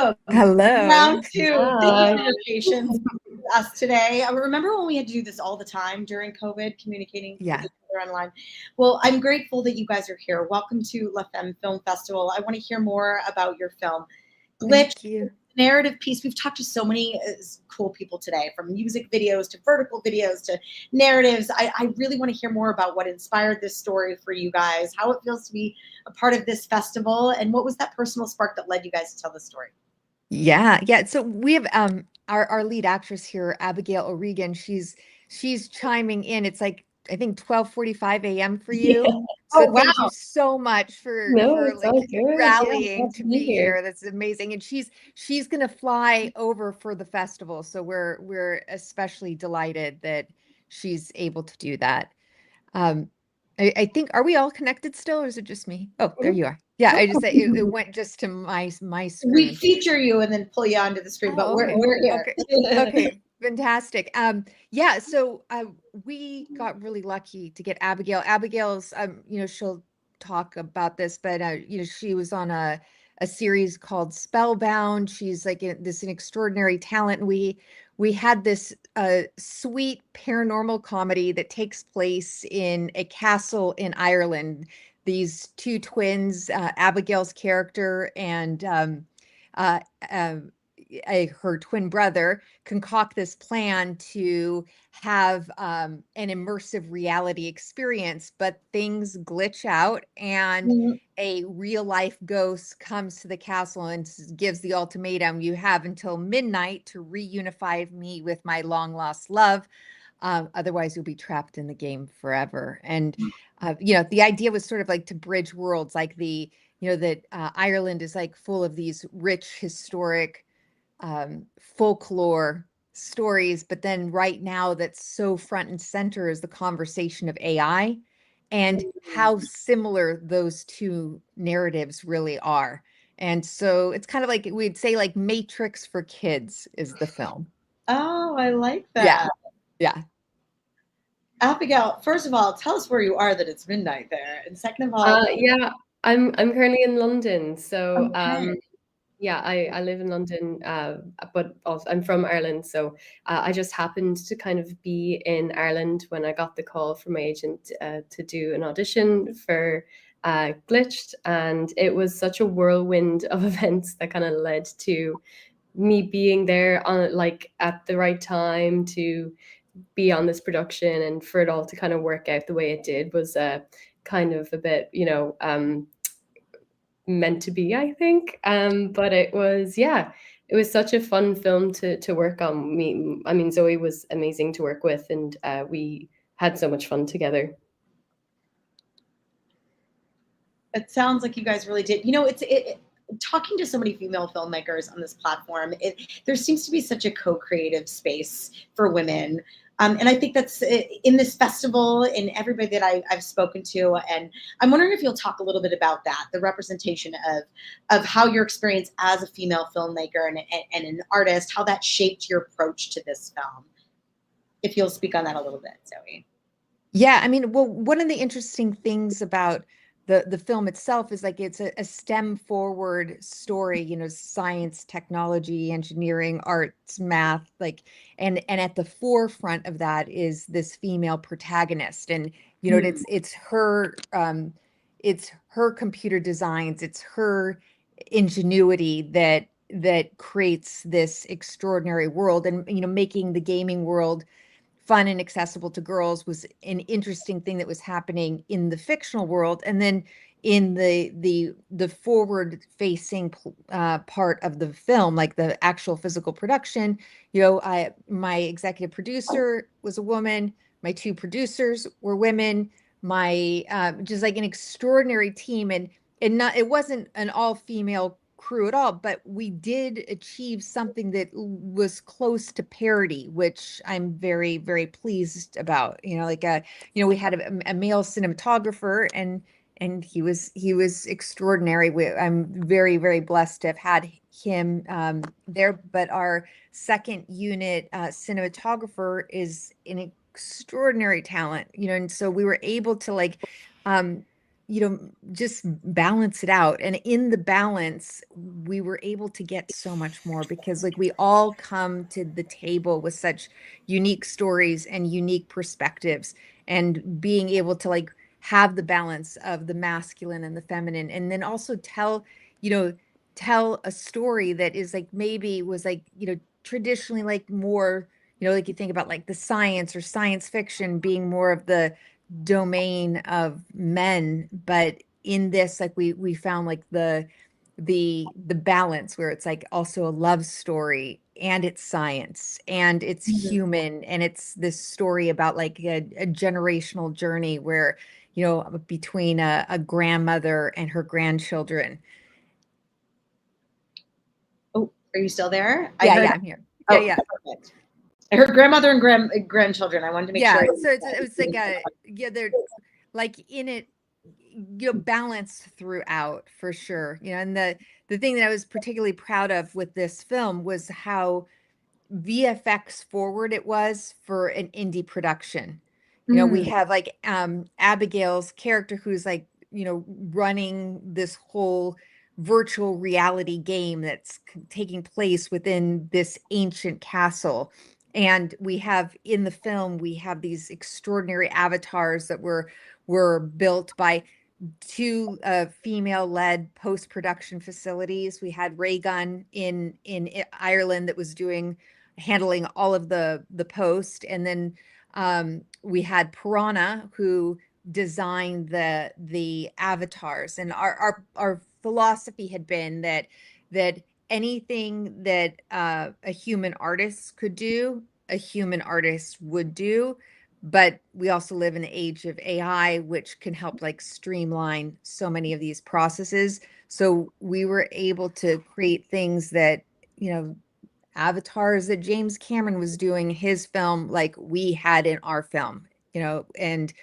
Hello. Round two. Thank you for your patience with us today. I remember when we had to do this all the time during COVID, communicating with Yeah. each other online. Well, I'm grateful that you guys are here. Welcome to La Femme Film Festival. I want to hear more about your film. Glitch, Thank you. narrative piece. We've talked to so many cool people today, from music videos to vertical videos to narratives. I really want to hear more about what inspired this story for you guys, how it feels to be a part of this festival, and what was that personal spark that led you guys to tell the story. Yeah. So we have our lead actress here, Abigail O'Regan. She's chiming in. It's like I think 12:45 a.m. for Yeah. you. So Oh, wow. thank you so much No, for it's like all good. Yeah, rallying glad to to be be here. here. That's amazing. And she's gonna fly over for the festival. So we're especially delighted that she's able to do that. Um, I think, are we all connected still, or is it just me? Oh, there you are. Yeah, I just said it went just to my We screen. feature you and then pull you onto the screen, but Oh, okay. we're here. Okay, fantastic. Yeah, so we got really lucky to get Abigail. Abigail's, she'll talk about this, but she was on a series called Spellbound. She's like an extraordinary talent. And we had this sweet paranormal comedy that takes place in a castle in Ireland. These two twins, Abigail's character and uh, um, her twin brother, concoct this plan to have an immersive reality experience, but things glitch out and Mhm. a real life ghost comes to the castle and gives the ultimatum: you have until midnight to reunify me with my long lost love. Otherwise, you'll be trapped in the game forever. And, the idea was sort of like to bridge worlds, like that Ireland is like full of these rich historic folklore stories, but then right now that's so front and center is the conversation of AI and how similar those two narratives really are. And so it's kind of like we'd say like Matrix for kids is the film. Oh, I like Yeah. that. Yeah. Abigail, first of all, tell us where you are that it's midnight there. And second of all, Yeah, I'm currently in London, so okay. yeah, I live in London, but also I'm from Ireland, so I just happened to kind of be in Ireland when I got the call from my agent to do an audition for Glitched, and it was such a whirlwind of events that kind of led to me being there on like at the right time to be on this production, and for it all to kind of work out the way it did was kind of a bit, meant to be, I think. But it was, yeah, it was such a fun film to work on. I mean, Zoe was amazing to work with, and we had so much fun together. It sounds like you guys really did. Talking to so many female filmmakers on this platform, there seems to be such a co-creative space for women. And I think that's in this festival, in everybody that I've spoken to. And I'm wondering if you'll talk a little bit about that, the representation of how your experience as a female filmmaker and an artist, how that shaped your approach to this film. If you'll speak on that a little bit, Zoe. Yeah, I mean, well, one of the interesting things about the film itself is like it's a STEM forward story, science, technology, engineering, arts, math, like, and at the forefront of that is this female protagonist. And Hmm. it's her computer designs, it's her ingenuity that creates this extraordinary world. And making the gaming world fun and accessible to girls was an interesting thing that was happening in the fictional world. And then in the forward facing part of the film, like the actual physical production, my executive producer was a woman, my two producers were women, my just like an extraordinary team. And not, it wasn't an all female crew at all, but we did achieve something that was close to parity, which I'm very, very pleased about. We had a male cinematographer, and he was extraordinary. I'm very, very blessed to have had him there. But our second unit cinematographer is an extraordinary talent, and so we were able to um, just balance it out. And in the balance, we were able to get so much more because like we all come to the table with such unique stories and unique perspectives, and being able to like have the balance of the masculine and the feminine, and then also tell a story that is like maybe was like, traditionally like more, like you think about like the science or science fiction being more of the domain of men, but in this like we found like the balance where it's like also a love story, and it's science, and it's human, and it's this story about like a generational journey where between a grandmother and her grandchildren. Oh, are you still there? Yeah, I'm here. Yeah. Perfect. I heard grandmother and grandchildren. I wanted to make sure. So it's like they're like in it, balanced throughout for sure. And the thing that I was particularly proud of with this film was how VFX forward it was for an indie production. We have like Abigail's character who's like, running this whole virtual reality game that's taking place within this ancient castle. And we have in the film, we have these extraordinary avatars that were built by two female-led post-production facilities. We had Raygun in Ireland that was handling all of the post, and then we had Piranha who designed the avatars. And our philosophy had been that anything that a human artist could do, a human artist would do. But we also live in the age of AI, which can help like streamline so many of these processes. So we were able to create things that, avatars that James Cameron was doing his film, like we had in our film, and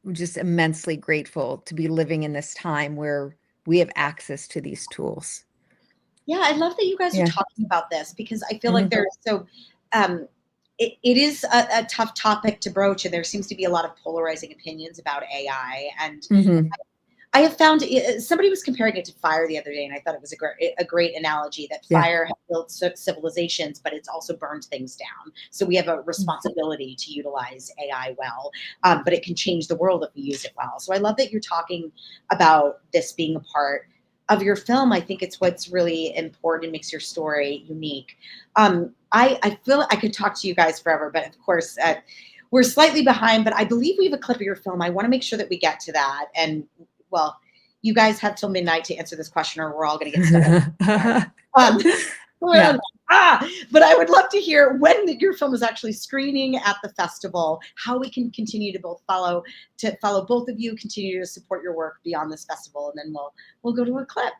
we're just immensely grateful to be living in this time where we have access to these tools. Yeah, I love that you guys are talking about this, because I feel like there's it is a tough topic to broach, and there seems to be a lot of polarizing opinions about AI. And I have found somebody was comparing it to fire the other day, and I thought it was a great analogy that fire has built civilizations, but it's also burned things down. So we have a responsibility to utilize AI well, but it can change the world if we use it well. So I love that you're talking about this being a part of your film. I think it's what's really important and makes your story unique. I feel like I could talk to you guys forever, but of course, we're slightly behind, but I believe we have a clip of your film. I want to make sure that we get to that. And well, you guys have till midnight to answer this question, or we're all going to get stuck. But I would love to hear when your film is actually screening at the festival, how we can continue to follow both of you, continue to support your work beyond this festival, and then we'll go to a clip.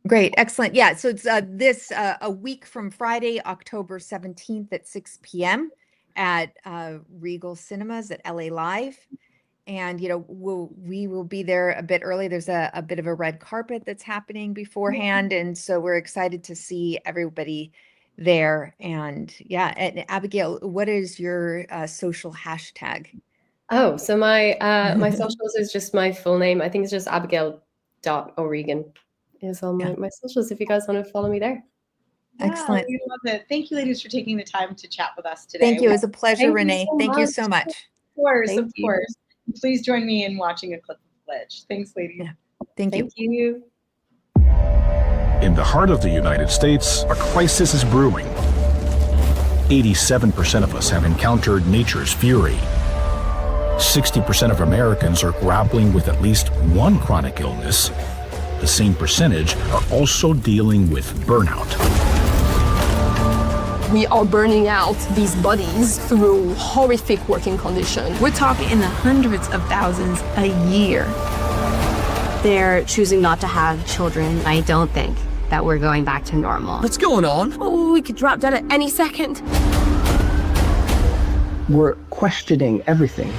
Great. Excellent. Yeah. So it's a week from Friday, October 17th at 6 p.m. at Regal Cinemas at LA Live. And, we will be there a bit early. There's a bit of a red carpet that's happening beforehand. And so we're excited to see everybody there. And and Abigail, what is your social hashtag? Oh, so my my socials is just my full name. I think it's just Abigail.O'Regan is on my socials, if you guys want to follow me there. Excellent. We love it. Thank you, ladies, for taking the time to chat with us today. Thank you. It was a pleasure, Renee. Thank you so much. Of course. Please join me in watching a clip of Glitch. Thanks, ladies. Yeah. Thank you. In the heart of the United States, a crisis is brewing. 87% of us have encountered nature's fury. 60% of Americans are grappling with at least one chronic illness. The same percentage are also dealing with burnout. We are burning out these bodies through horrific working conditions. We're talking in the hundreds of thousands a year. They're choosing not to have children. I don't think that we're going back to normal. What's going on? Oh, we could drop dead at any second. We're questioning everything.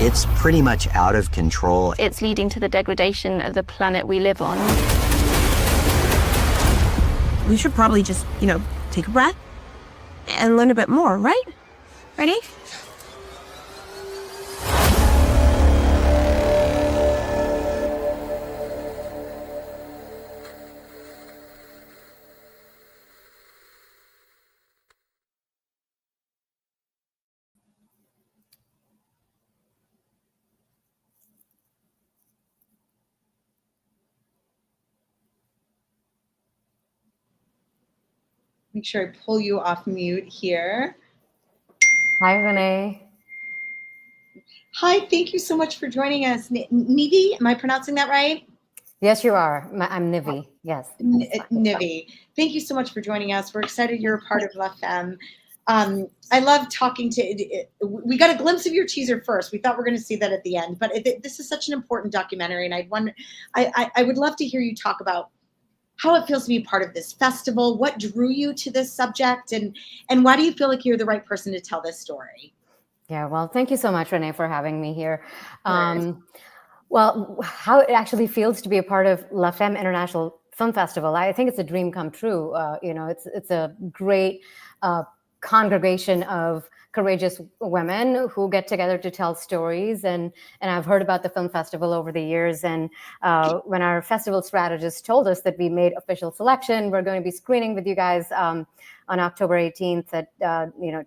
It's pretty much out of control. It's leading to the degradation of the planet we live on. We should probably just, take a breath and learn a bit more, right? Ready? Make sure I pull you off mute here. Hi, Renee. Hi, thank you so much for joining us. Nivi, am I pronouncing that right? Yes, you are. I'm Nivi. Yes. Nivi, thank you so much for joining us. We're excited you're a part of La Femme. I love talking to, we got a glimpse of your teaser first. We thought we were going to see that at the end, but this is such an important documentary, and I would love to hear you talk about how it feels to be part of this festival, what drew you to this subject, and why do you feel like you're the right person to tell this story? Yeah, well, thank you so much, Renee, for having me here. Well, how it actually feels to be a part of La Femme International Film Festival, I think it's a dream come true. It's a great congregation of courageous women who get together to tell stories. And I've heard about the film festival over the years. And when our festival strategist told us that we made official selection, we're going to be screening with you guys on October 18th at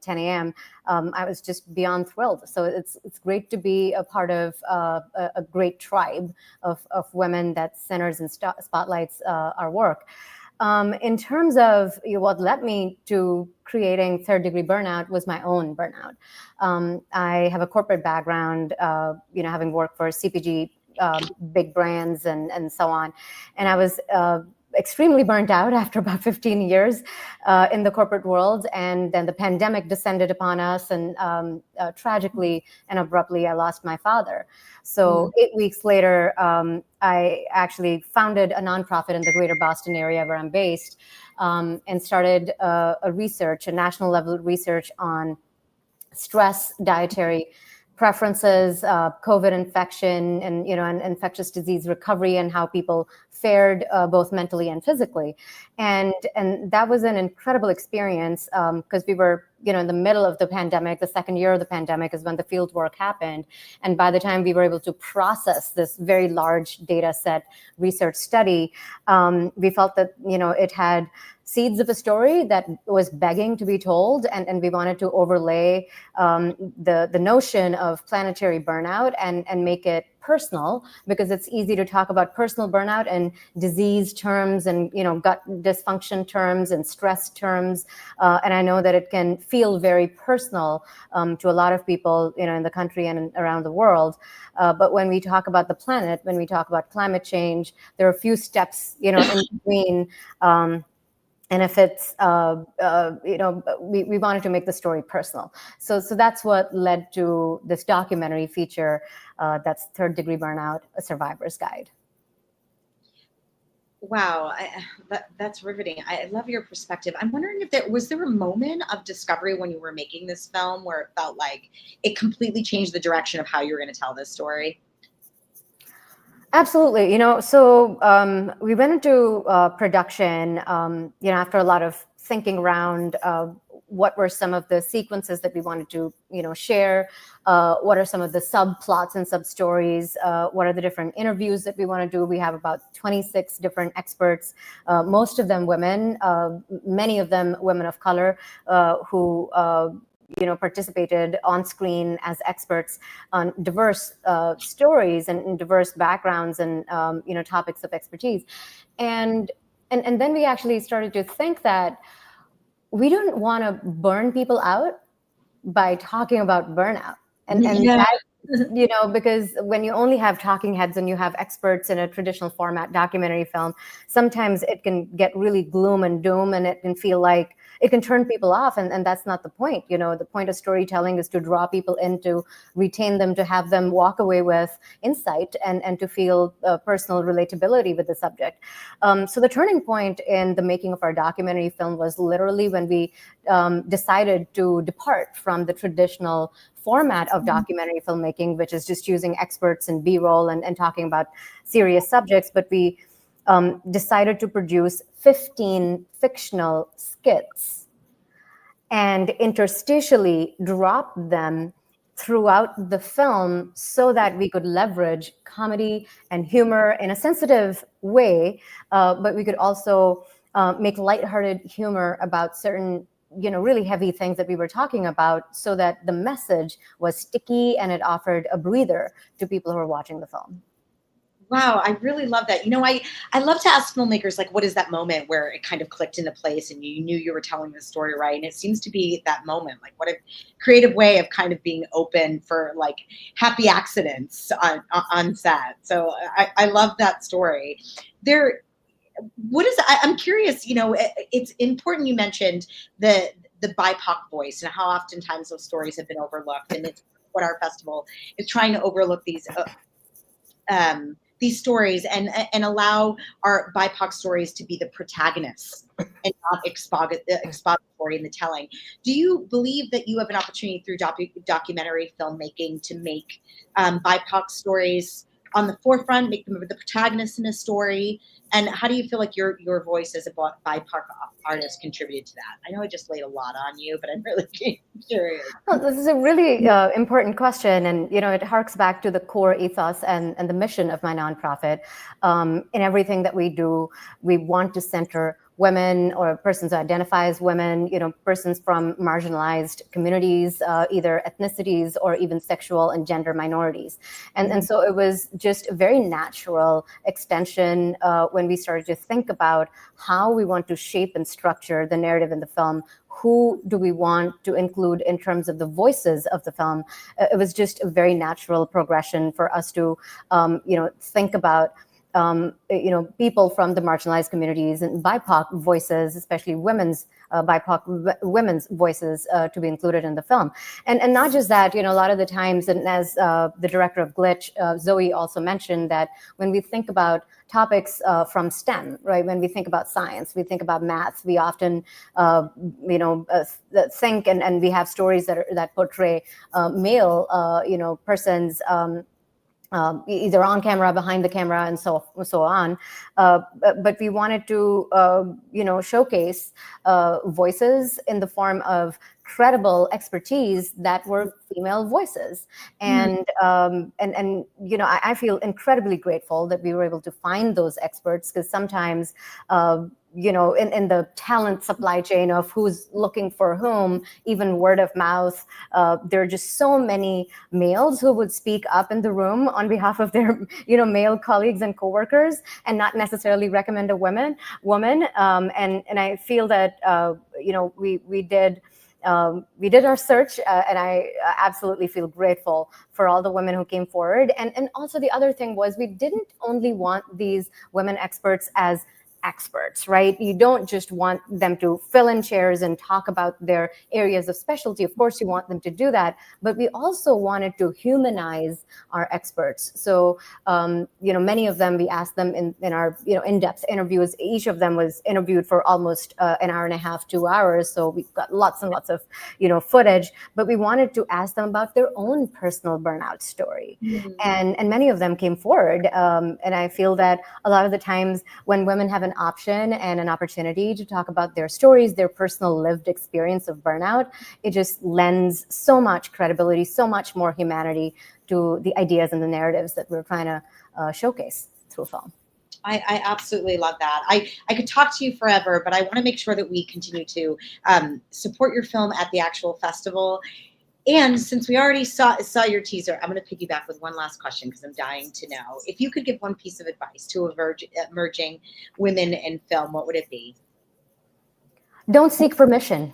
10 a.m. I was just beyond thrilled. So it's great to be a part of a great tribe of women that centers and spotlights our work. In terms of what led me to creating Third Degree Burnout was my own burnout. I have a corporate background, having worked for CPG, big brands and so on. And I was extremely burnt out after about 15 years in the corporate world. And then the pandemic descended upon us, and tragically and abruptly, I lost my father. So 8 weeks later, I actually founded a nonprofit in the greater Boston area where I'm based, and started a national level research on stress, dietary preferences, COVID infection, and infectious disease recovery, and how people fared both mentally and physically. And that was an incredible experience because we were in the middle of the pandemic. The second year of the pandemic is when the field work happened. And by the time we were able to process this very large data set research study, we felt that it had seeds of a story that was begging to be told, and we wanted to overlay the notion of planetary burnout and make it personal, because it's easy to talk about personal burnout and disease terms and gut dysfunction terms and stress terms, and I know that it can feel very personal to a lot of people in the country and around the world, but when we talk about the planet, when we talk about climate change, there are a few steps in between. And if it's, we wanted to make the story personal. So that's what led to this documentary feature that's Third Degree Burnout, A Survivor's Guide. Wow, that's riveting. I love your perspective. I'm wondering if was there a moment of discovery when you were making this film where it felt like it completely changed the direction of how you were going to tell this story? Absolutely. So we went into production, after a lot of thinking around what were some of the sequences that we wanted to, share, what are some of the subplots and sub-stories, what are the different interviews that we want to do. We have about 26 different experts, most of them women, many of them women of color, who participated on screen as experts on diverse stories and diverse backgrounds and topics of expertise, and then we actually started to think that we don't want to burn people out by talking about burnout, and that, because when you only have talking heads and you have experts in a traditional format documentary film, sometimes it can get really gloom and doom, and it can feel like it can turn people off, and that's not the point. The point of storytelling is to draw people in, to retain them, to have them walk away with insight and to feel personal relatability with the subject. So the turning point in the making of our documentary film was literally when we decided to depart from the traditional format of documentary filmmaking, which is just using experts and B-roll and talking about serious subjects, but we decided to produce 15 fictional skits and interstitially drop them throughout the film so that we could leverage comedy and humor in a sensitive way, but we could also make lighthearted humor about certain really heavy things that we were talking about, so that the message was sticky and it offered a breather to people who were watching the film. Wow, I really love that. I love to ask filmmakers, like, what is that moment where it kind of clicked into place and you knew you were telling the story right? And it seems to be that moment. Like, what a creative way of kind of being open for like happy accidents on set. So I love that story. There, I'm curious. It's important you mentioned the BIPOC voice and how oftentimes those stories have been overlooked, and it's what our festival is trying to overlook these stories and allow our BIPOC stories to be the protagonists and not expository in the telling. Do you believe that you have an opportunity through documentary filmmaking to make BIPOC stories on the forefront, make them the protagonists in a story? And how do you feel like your voice as a BIPOC artist contributed to that? I know I just laid a lot on you, but I'm really curious. Well, this is a really important question, and it harks back to the core ethos and the mission of my nonprofit. In everything that we do, we want to center women or persons who identify as women, persons from marginalized communities, either ethnicities or even sexual and gender minorities. And so it was just a very natural extension when we started to think about how we want to shape and structure the narrative in the film. Who do we want to include in terms of the voices of the film? It was just a very natural progression for us to, think about people from the marginalized communities and BIPOC voices, especially BIPOC women's voices to be included in the film. And not just that, a lot of the times, and as the director of Glitch, Zoe, also mentioned, that when we think about topics from STEM, right? When we think about science, we think about math, we often, think and we have stories that portray male, persons, either on camera, behind the camera, and so on. But we wanted to, showcase voices in the form of credible expertise that were female voices. And I feel incredibly grateful that we were able to find those experts, because sometimes in the talent supply chain of who's looking for whom, even word of mouth, there are just so many males who would speak up in the room on behalf of their, male colleagues and coworkers, and not necessarily recommend a woman. And I feel that, we did our search, and I absolutely feel grateful for all the women who came forward. And also the other thing was, we didn't only want these women experts as experts, right? You don't just want them to fill in chairs and talk about their areas of specialty. Of course, you want them to do that, but we also wanted to humanize our experts. So, many of them, we asked them in our, in-depth interviews. Each of them was interviewed for almost an hour and a half, 2 hours. So we got lots and lots of, footage, but we wanted to ask them about their own personal burnout story. And many of them came forward. And I feel that a lot of the times when women have an option and an opportunity to talk about their stories, their personal lived experience of burnout, it just lends so much credibility, so much more humanity to the ideas and the narratives that we're trying to showcase through film. I absolutely love that. I could talk to you forever, but I want to make sure that we continue to support your film at the actual festival. And since we already saw your teaser, I'm going to piggyback with one last question, because I'm dying to know. If you could give one piece of advice to emerging women in film, what would it be? Don't seek permission.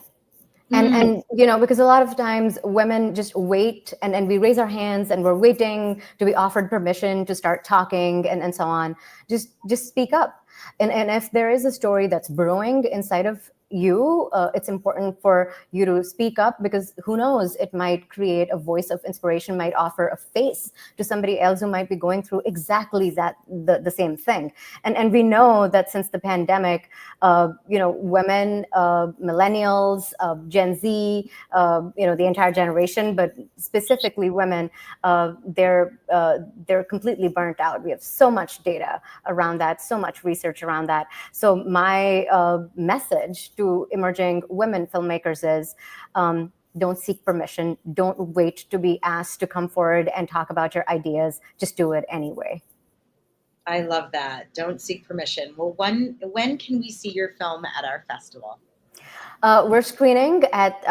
And because a lot of times women just wait, and we raise our hands and we're waiting to be offered permission to start talking and so on. Just speak up. And if there is a story that's brewing inside of you, it's important for you to speak up, because who knows, it might create a voice of inspiration, might offer a face to somebody else who might be going through exactly that, the same thing. And we know that since the pandemic, women, millennials, Gen Z, the entire generation, but specifically women, they're completely burnt out. We have so much data around that, so much research around that. So my message to emerging women filmmakers is, don't seek permission. Don't wait to be asked to come forward and talk about your ideas. Just do it anyway. I love that. Don't seek permission. Well, when can we see your film at our festival? We're screening at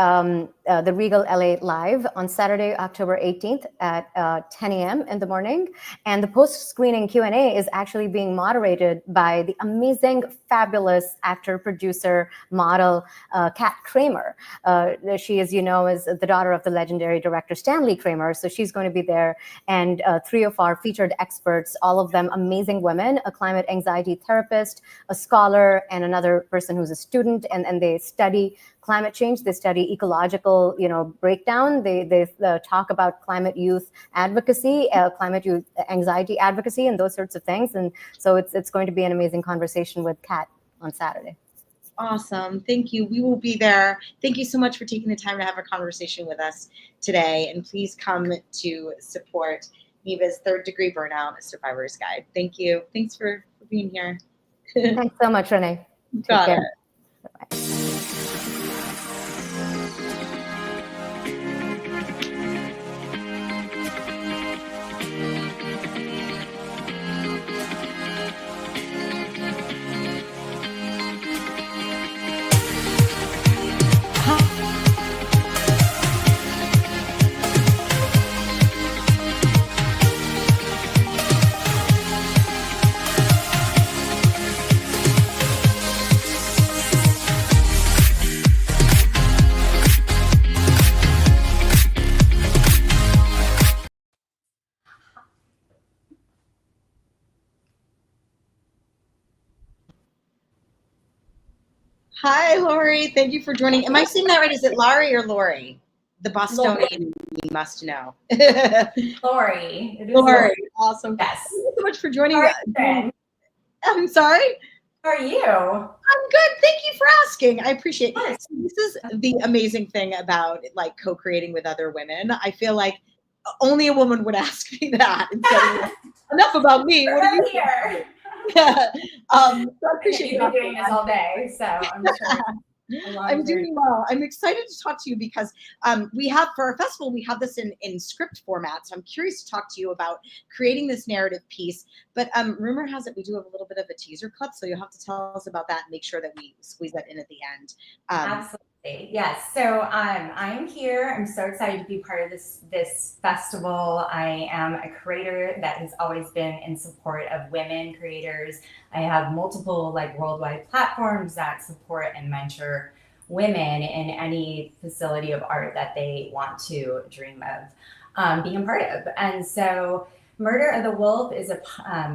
the Regal LA Live on Saturday, October 18th at 10 a.m. in the morning. And the post-screening Q&A is actually being moderated by the amazing, fabulous actor, producer, model, Kat Kramer. She, as you know, is the daughter of the legendary director Stanley Kramer. So she's going to be there. And three of our featured experts, all of them amazing women, a climate anxiety therapist, a scholar, and another person who's a student, and they study climate change. They study ecological, breakdown. They talk about climate youth advocacy, climate youth anxiety advocacy, and those sorts of things. And so it's going to be an amazing conversation with Kat on Saturday. Awesome. Thank you. We will be there. Thank you so much for taking the time to have a conversation with us today. And please come to support Neva's Third Degree Burnout, a Survivor's Guide. Thank you. Thanks for being here. Thanks so much, Renee. Got it. Bye-bye. Hi, Lori. Thank you for joining. Am I saying that right? Is it Laurie or Lori? The Bostonian you must know. Lori. Lori. Awesome. Yes. Thank you so much for joining us. I'm sorry? How are you? I'm good. Thank you for asking. I appreciate it. So this is the amazing thing about co-creating with other women. I feel like only a woman would ask me that instead of enough about me. What are you here? So I appreciate You've been doing this all day, so I'm sure. I'm doing well. I'm excited to talk to you because we have, for our festival, we have this in script format. So I'm curious to talk to you about creating this narrative piece. But rumor has it we do have a little bit of a teaser clip, so you'll have to tell us about that and make sure that we squeeze that in at the end. Absolutely. Yes. So I'm here. I'm so excited to be part of this festival. I am a creator that has always been in support of women creators. I have multiple worldwide platforms that support and mentor women in any facility of art that they want to dream of being a part of. And so Murder of the Wolf is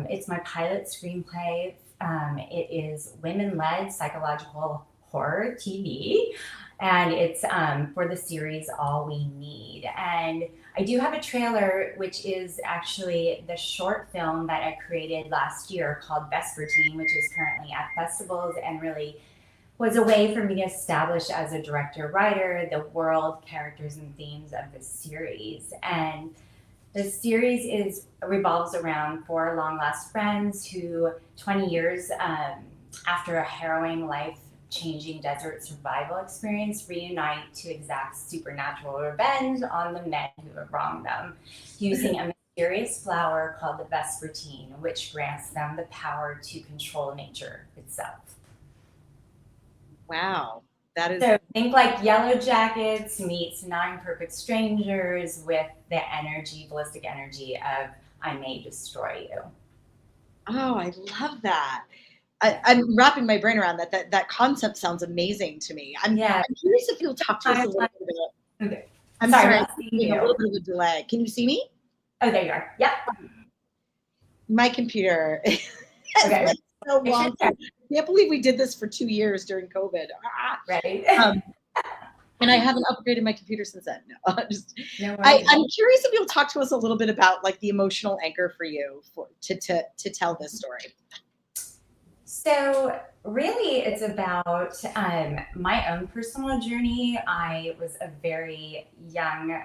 it's my pilot screenplay. It is women-led psychological horror TV, and it's for the series All We Need. And I do have a trailer, which is actually the short film that I created last year called Vespertine, which is currently at festivals and really was a way for me to establish as a director-writer the world, characters, and themes of this series. And the series revolves around four long-lost friends who 20 years after a harrowing life-changing desert survival experience reunite to exact supernatural revenge on the men who have wronged them using a mysterious flower called the Vespertine, which grants them the power to control nature itself. Wow. That is so think like Yellow Jackets meets Nine Perfect Strangers with the ballistic energy of I May Destroy You. Oh, I love that. I'm wrapping my brain around that. That concept sounds amazing to me. I'm curious if you'll talk to us a little bit. Okay. I'm sorry, a little bit of a delay. Can you see me? Oh, there you are. Yep. My computer. Okay. So long. I can't believe we did this for 2 years during COVID. Right. And I haven't upgraded my computer since then. No, I'm curious if you'll talk to us a little bit about the emotional anchor for you to tell this story. So really, it's about my own personal journey. I was a very young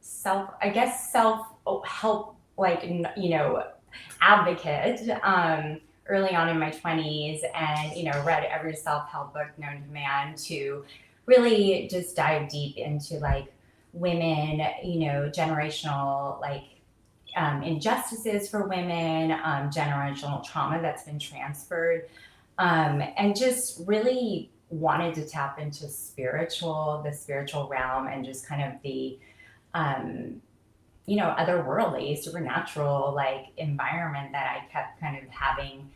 self-help advocate early on in my 20s, and read every self-help book known to man to really just dive deep into women, generational injustices for women, generational trauma that's been transferred, and just really wanted to tap into the spiritual realm, and just kind of the, otherworldly, supernatural like environment that I kept kind of having,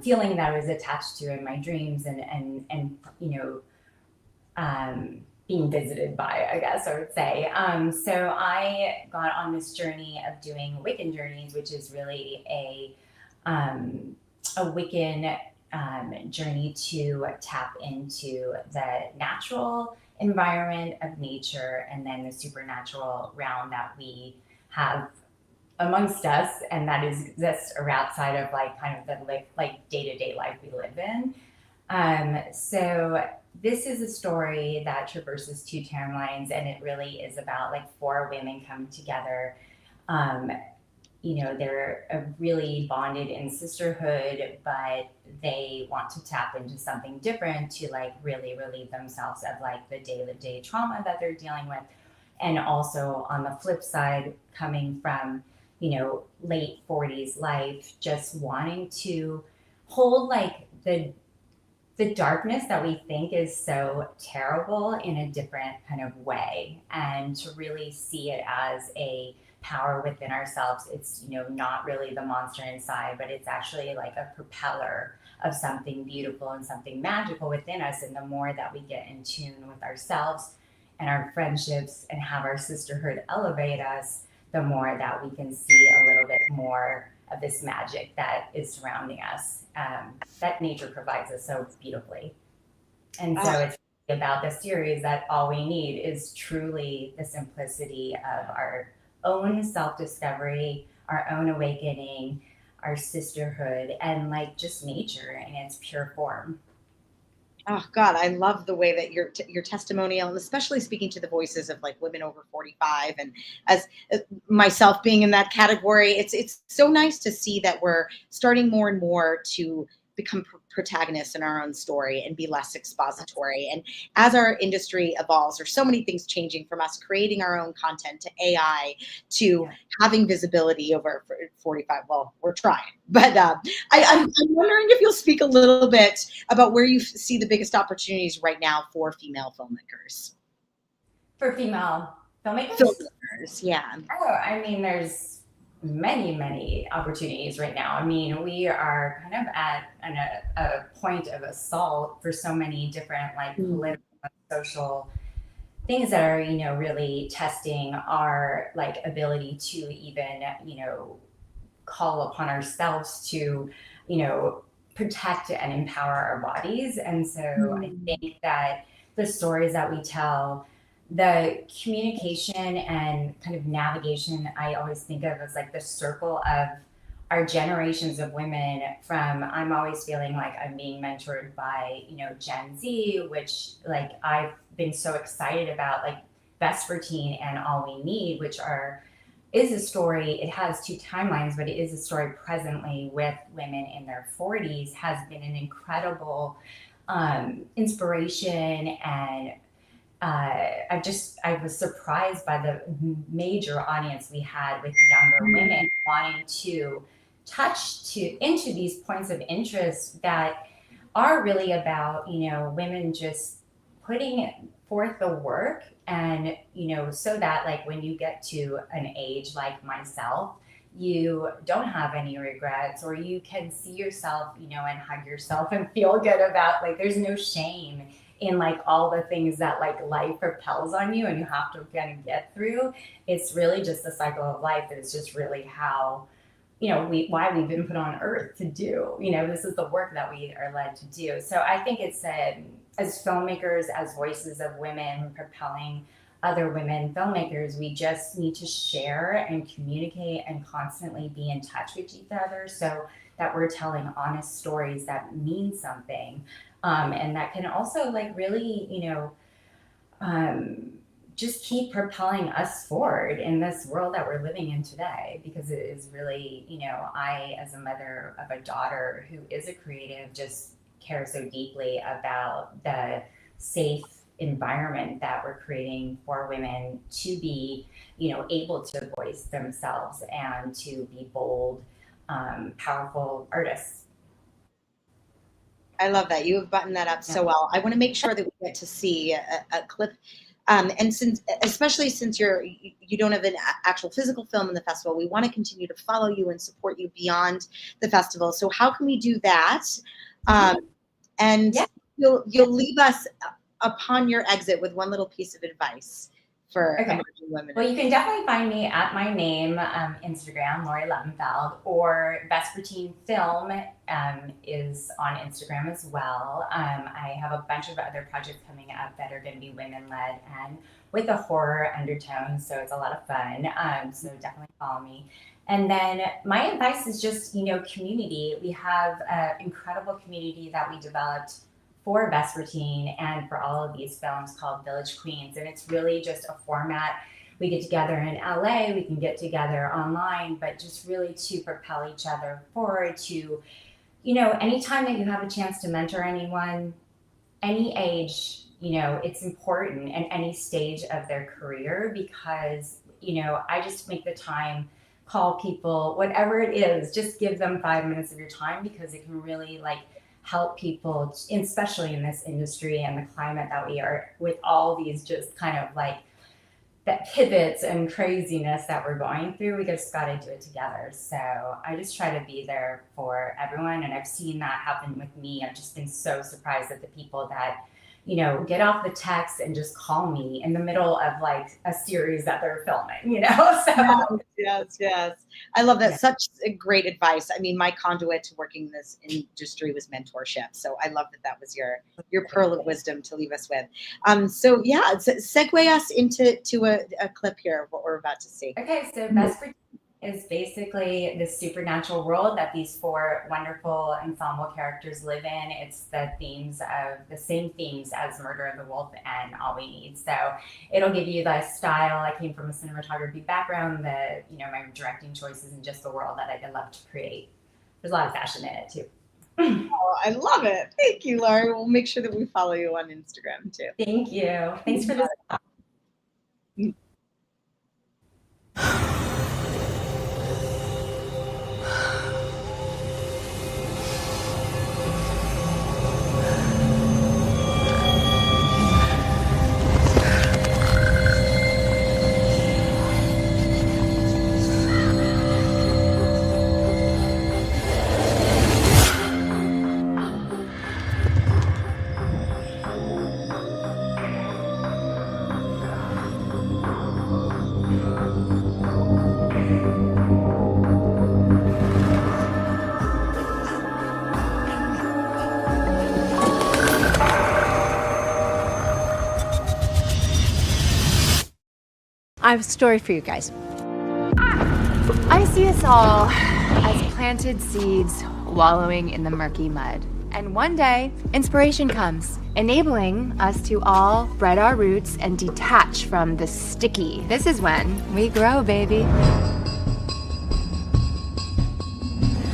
feeling that I was attached to in my dreams, and being visited by, I guess I would say. So I got on this journey of doing Wiccan journeys, which is really a Wiccan journey to tap into the natural environment of nature, and then the supernatural realm that we have amongst us, and that exists outside of like kind of the like day-to-day life we live in. So this is a story that traverses two timelines, and it really is about like four women come together. They're really bonded in sisterhood, but they want to tap into something different to like really relieve themselves of like the day-to-day trauma that they're dealing with. And also on the flip side, coming from, late 40s life, just wanting to hold like the darkness that we think is so terrible in a different kind of way, and to really see it as a power within ourselves. It's, not really the monster inside, but it's actually like a propeller of something beautiful and something magical within us. And the more that we get in tune with ourselves and our friendships and have our sisterhood elevate us, the more that we can see a little bit more of this magic that is surrounding us, that nature provides us so beautifully. And so it's about the series that all we need is truly the simplicity of our own self-discovery, our own awakening, our sisterhood, and like just nature in its pure form. Oh God, I love the way that your testimonial, and especially speaking to the voices of like women over 45, and as myself being in that category, it's so nice to see that we're starting more and more to become protagonists in our own story and be less expository. And as our industry evolves, there's so many things changing, from us creating our own content to AI to having visibility over 45. Well, we're trying, but I'm wondering if you'll speak a little bit about where you see the biggest opportunities right now for female filmmakers. For female filmmakers? Filmmakers, yeah. Oh, I mean, there's many opportunities right now. I mean, we are kind of at a point of assault for so many different like political and social things that are, really testing our like ability to even, call upon ourselves to, protect and empower our bodies. And so I think that the stories that we tell, the communication and kind of navigation, I always think of as like the circle of our generations of women. From, I'm always feeling like I'm being mentored by, Gen Z, which like I've been so excited about, like Vespertine and All We Need, which is a story. It has two timelines, but it is a story presently with women in their 40s, has been an incredible inspiration. And I was surprised by the major audience we had with younger women wanting to touch into these points of interest that are really about, women just putting forth the work, and, so that like when you get to an age like myself, you don't have any regrets, or you can see yourself, and hug yourself and feel good about, like, there's no shame in like all the things that like life propels on you and you have to kind of get through. It's really just the cycle of life. It's just really how, why we've been put on earth to do, this is the work that we are led to do. So I think it's as filmmakers, as voices of women propelling other women filmmakers, we just need to share and communicate and constantly be in touch with each other, so that we're telling honest stories that mean something. And that can also like really, just keep propelling us forward in this world that we're living in today, because it is really, I, as a mother of a daughter who is a creative, just care so deeply about the safe environment that we're creating for women to be, able to voice themselves and to be bold, powerful artists. I love that. You have buttoned that up so well. I want to make sure that we get to see a clip. And especially since you don't have an actual physical film in the festival, we want to continue to follow you and support you beyond the festival. So how can we do that? And you'll leave us upon your exit with one little piece of advice for emerging women. Well, you can definitely find me at my name, Instagram, Lori Levenfeld, or Vespertine Film is on Instagram as well. I have a bunch of other projects coming up that are going to be women-led and with a horror undertone, so it's a lot of fun. So definitely follow me. And then my advice is just, community. We have an incredible community that we developed for Vespertine and for all of these films called Village Queens. And it's really just a format. We get together in LA, we can get together online, but just really to propel each other forward to, anytime that you have a chance to mentor anyone, any age, it's important at any stage of their career because, I just make the time, call people, whatever it is, just give them 5 minutes of your time because it can really help people, especially in this industry and the climate that we are with all these just kind of that pivots and craziness that we're going through. We just got to do it together. So I just try to be there for everyone. And I've seen that happen with me. I've just been so surprised at the people that, get off the text and just call me in the middle of a series that they're filming, So Yes. I love that. Such great advice. I mean, my conduit to working in this industry was mentorship. So I love that was your pearl of wisdom to leave us with. So segue us into a clip here of what we're about to see. Okay, so Vespertine is basically this supernatural world that these 4 wonderful ensemble characters live in. It's the same themes as Murder of the Wolf and All We Need. So it'll give you the style. I came from a cinematography background, my directing choices, and just the world that I love to create. There's a lot of fashion in it too. Oh, I love it. Thank you, Laurie. We'll make sure that we follow you on Instagram too. Thank you. Thanks for this. I have a story for you guys. I see us all as planted seeds wallowing in the murky mud. And one day, inspiration comes, enabling us to all spread our roots and detach from the sticky. This is when we grow, baby.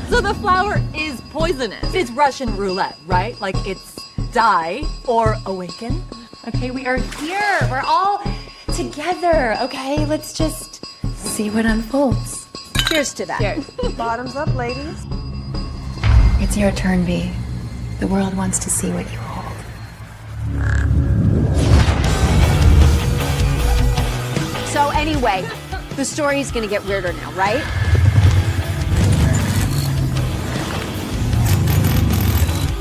So the flower is poisonous. It's Russian roulette, right? It's die or awaken. Okay, we are here. We're all together, okay? Let's just see what unfolds. Cheers to that. Cheers. Bottoms up, ladies. It's your turn, B. The world wants to see what you hold. So anyway, the story's gonna get weirder now, right?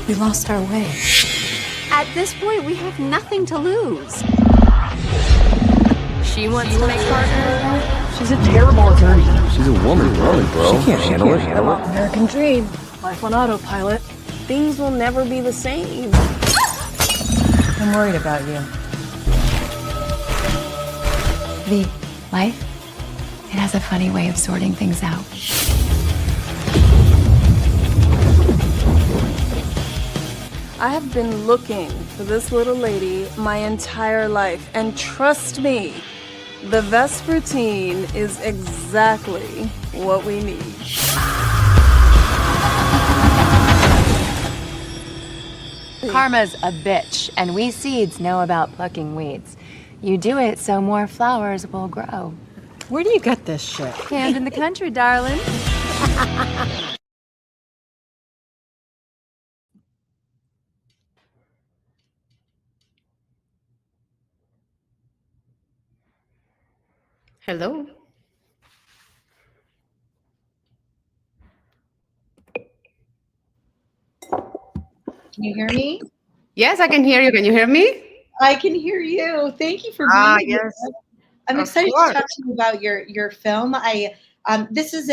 We lost our way. At this point, we have nothing to lose. She wants to make partner. She's a terrible attorney. She's a woman, bro. She can't handle it. American dream. Life on autopilot. Things will never be the same. I'm worried about you. V, life, it has a funny way of sorting things out. I have been looking for this little lady my entire life, and trust me, the Vespertine is exactly what we need. Karma's a bitch, and we seeds know about plucking weeds. You do it so more flowers will grow. Where do you get this shit? Hand in the country, darling. Hello. Can you hear me? Yes, I can hear you. Can you hear me? I can hear you. Thank you for being here. Yes. I'm Of excited course. to talk to you about your film. This is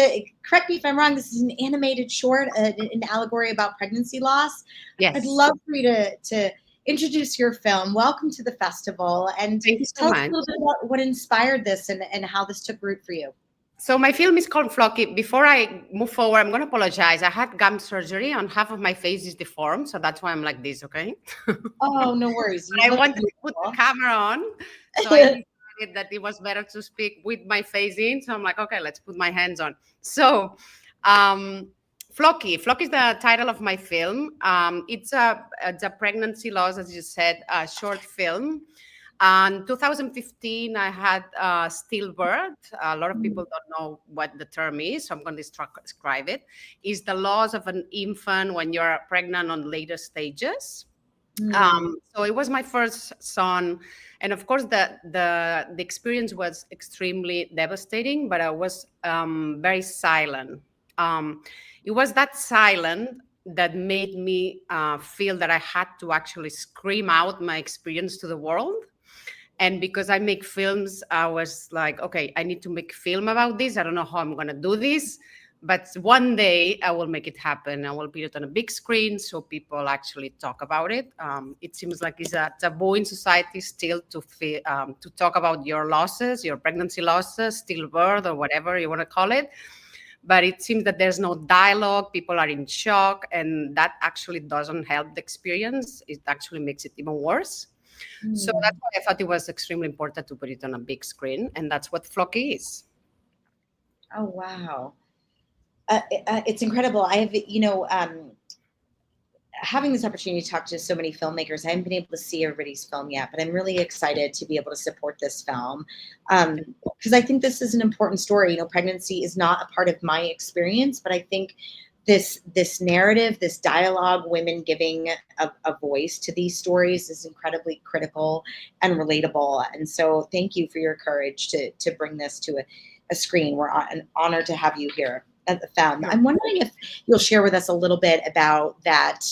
correct me if I'm wrong. This is an animated short, an allegory about pregnancy loss. Yes. I'd love for you to introduce your film. Welcome to the festival, and Thank you so tell us much. a little bit about what inspired this and how this took root for you. So my film is called Flocky. Before I move forward, I'm going to apologize. I had gum surgery and half of my face is deformed. So that's why I'm like this, okay? Oh, no worries. But I wanted to put the camera on. So I decided that it was better to speak with my face in. So I'm like, okay, let's put my hands on. So Flocky. Flocky is the title of my film. It's a pregnancy loss, as you said, a short film. In 2015, I had stillbirth. A lot of people don't know what the term is, so I'm going to describe it. It's the loss of an infant when you're pregnant on later stages. So it was my first son, and of course the experience was extremely devastating, but I was very silent. It was that silent that made me feel that I had to actually scream out my experience to the world. And because I make films, I was like, okay, I need to make a film about this. I don't know how I'm going to do this, but one day I will make it happen. I will put it on a big screen so people actually talk about it. It seems like it's a taboo in society still to talk about your losses, your pregnancy losses, stillbirth, or whatever you want to call it. But it seems that there's no dialogue. People are in shock, and that actually doesn't help the experience. It actually makes it even worse. So that's why I thought it was extremely important to put it on a big screen, and that's what Flocky is. Oh, wow. It's incredible. I have, having this opportunity to talk to so many filmmakers, I haven't been able to see everybody's film yet, but I'm really excited to be able to support this film because I think this is an important story. Pregnancy is not a part of my experience, but I think this narrative, this dialogue, women giving a voice to these stories is incredibly critical and relatable. And so thank you for your courage to bring this to a screen. We're an honor to have you here at the Femme. I'm wondering if you'll share with us a little bit about that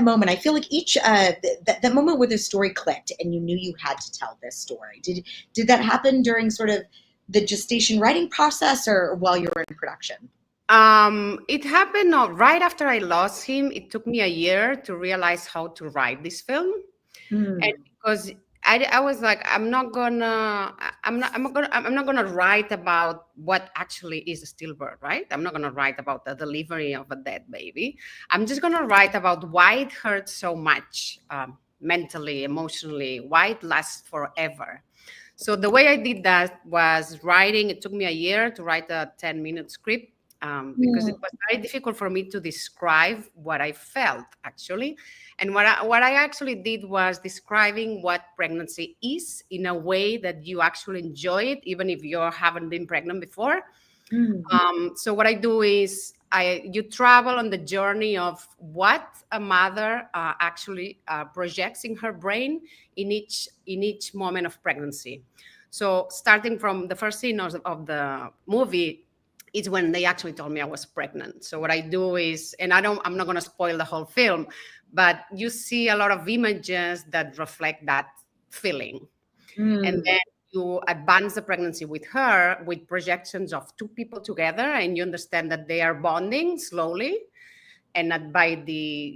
moment. I feel like that moment where the story clicked and you knew you had to tell this story. Did that happen during sort of the gestation writing process or while you were in production? It happened right after I lost him. It took me a year to realize how to write this film, and because I was like, I'm not gonna write about what actually is a stillbirth, right? I'm not gonna write about the delivery of a dead baby. I'm just gonna write about why it hurts so much, mentally, emotionally, why it lasts forever. So the way I did that was writing. It took me a year to write a 10-minute script. Because it was very difficult for me to describe what I felt, actually. And what I actually did was describing what pregnancy is in a way that you actually enjoy it, even if you haven't been pregnant before. So what I do is you travel on the journey of what a mother actually projects in her brain in each moment of pregnancy. So starting from the first scene of the movie, it's when they actually told me I was pregnant. So what I do is, and I'm not going to spoil the whole film, but you see a lot of images that reflect that feeling. And then you advance the pregnancy with her with projections of two people together, and you understand that they are bonding slowly. And that by the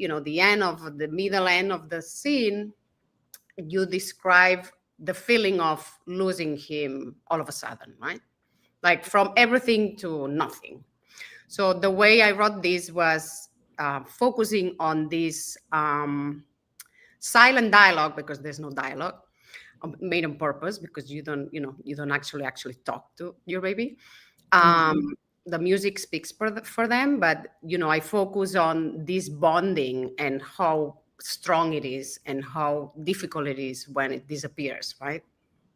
middle end of the scene, you describe the feeling of losing him all of a sudden, right? Like from everything to nothing. So the way I wrote this was focusing on this silent dialogue, because there's no dialogue, made on purpose, because you don't actually talk to your baby. The music speaks for them, but I focus on this bonding and how strong it is and how difficult it is when it disappears, right?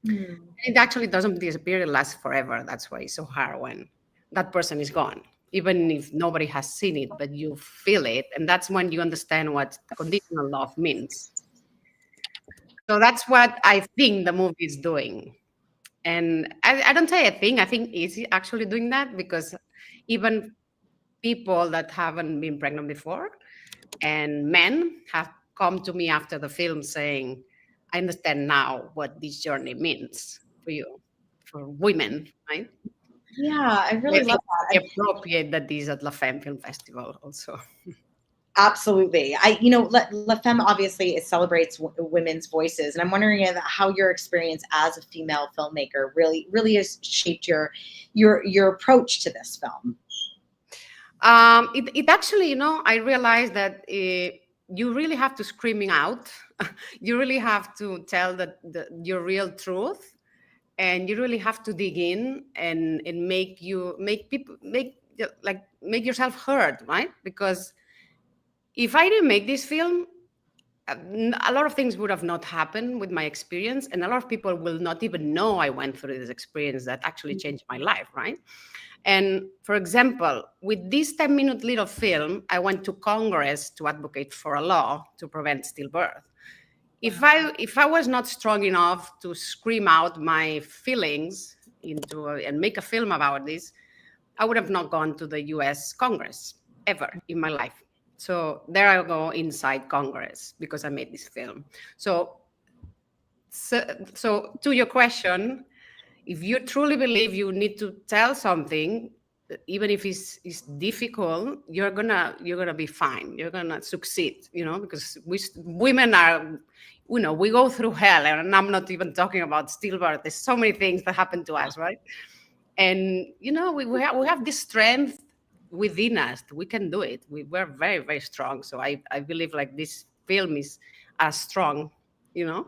It actually doesn't disappear. It lasts forever. That's why it's so hard when that person is gone, even if nobody has seen it, but you feel it. And that's when you understand what conditional love means. So that's what I think the movie is doing. And I don't say a thing. I think it's actually doing that, because even people that haven't been pregnant before and men have come to me after the film saying, I understand now what this journey means for you, for women, right? Yeah, I I really think love that. it's appropriate that this is at La Femme Film Festival also. Absolutely. La Femme obviously it celebrates women's voices, and I'm wondering how your experience as a female filmmaker really has shaped your approach to this film. It actually, I realized that you really have to screaming out. You really have to tell your real truth, and you really have to dig in and make people make yourself heard, right? Because if I didn't make this film, a lot of things would have not happened with my experience, and a lot of people will not even know I went through this experience that actually changed my life, right? And for example, with this 10-minute little film, I went to Congress to advocate for a law to prevent stillbirth. If I was not strong enough to scream out my feelings and make a film about this, I would have not gone to the US Congress ever in my life. So there I go inside Congress because I made this film. So to your question, if you truly believe you need to tell something, even if it's difficult, you're gonna be fine. You're gonna succeed, because women are, we go through hell, and I'm not even talking about stillbirth. There's so many things that happen to us, right? And we have this strength within us. We can do it. We're very, very strong. So I believe like this film is as strong, and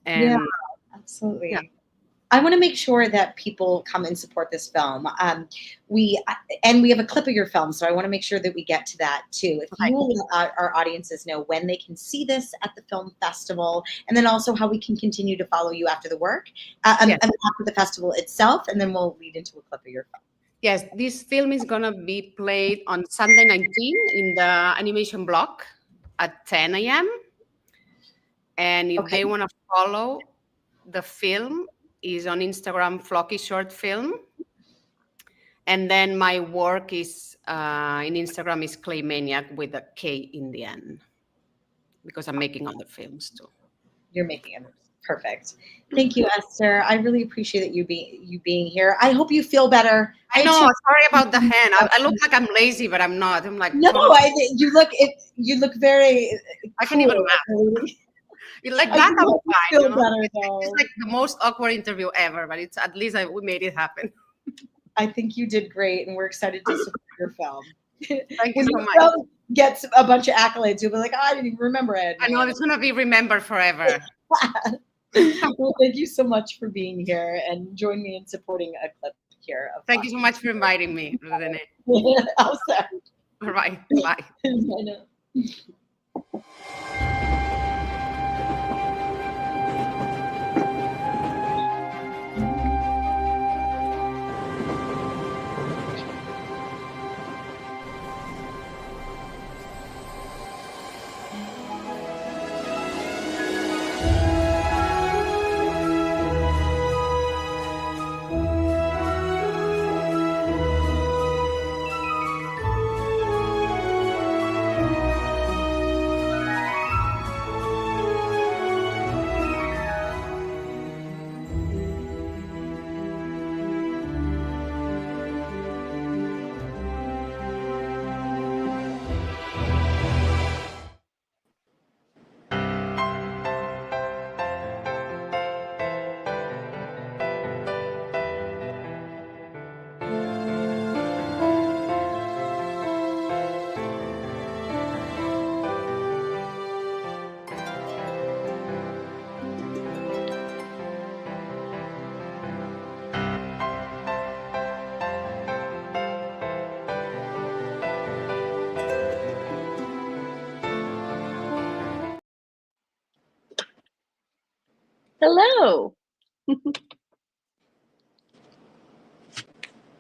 Yeah, absolutely. yeah. I want to make sure that people come and support this film. We have a clip of your film, so I want to make sure that we get to that too. If you will let our audiences know when they can see this at the film festival, and then also how we can continue to follow you after the work, and after the festival itself, and then we'll lead into a clip of your film. Yes, this film is gonna be played on Sunday 19 in the animation block at 10 a.m. And if they want to follow the film, is on Instagram, Flocky Short Film. And then my work is in Instagram is Claymaniac with a K in the end, because I'm making other films too. You're making it perfect. Thank you, Esther. I really appreciate you being here. I hope you feel better. I know. Sorry about the hand. I look like I'm lazy, but I'm not. I'm like no. You look very. I can't even laugh. Like that, I'm fine. Feel better, though. It's like the most awkward interview ever, but it's at least we made it happen. I think you did great, and we're excited to support your film. Thank you so much. Film gets a bunch of accolades, you'll be like, I didn't even remember it. I know it's gonna be remembered forever. Well, thank you so much for being here, and join me in supporting a clip here. Thank you so much for inviting me, Renee. Awesome. All right. Bye. I know. Hello.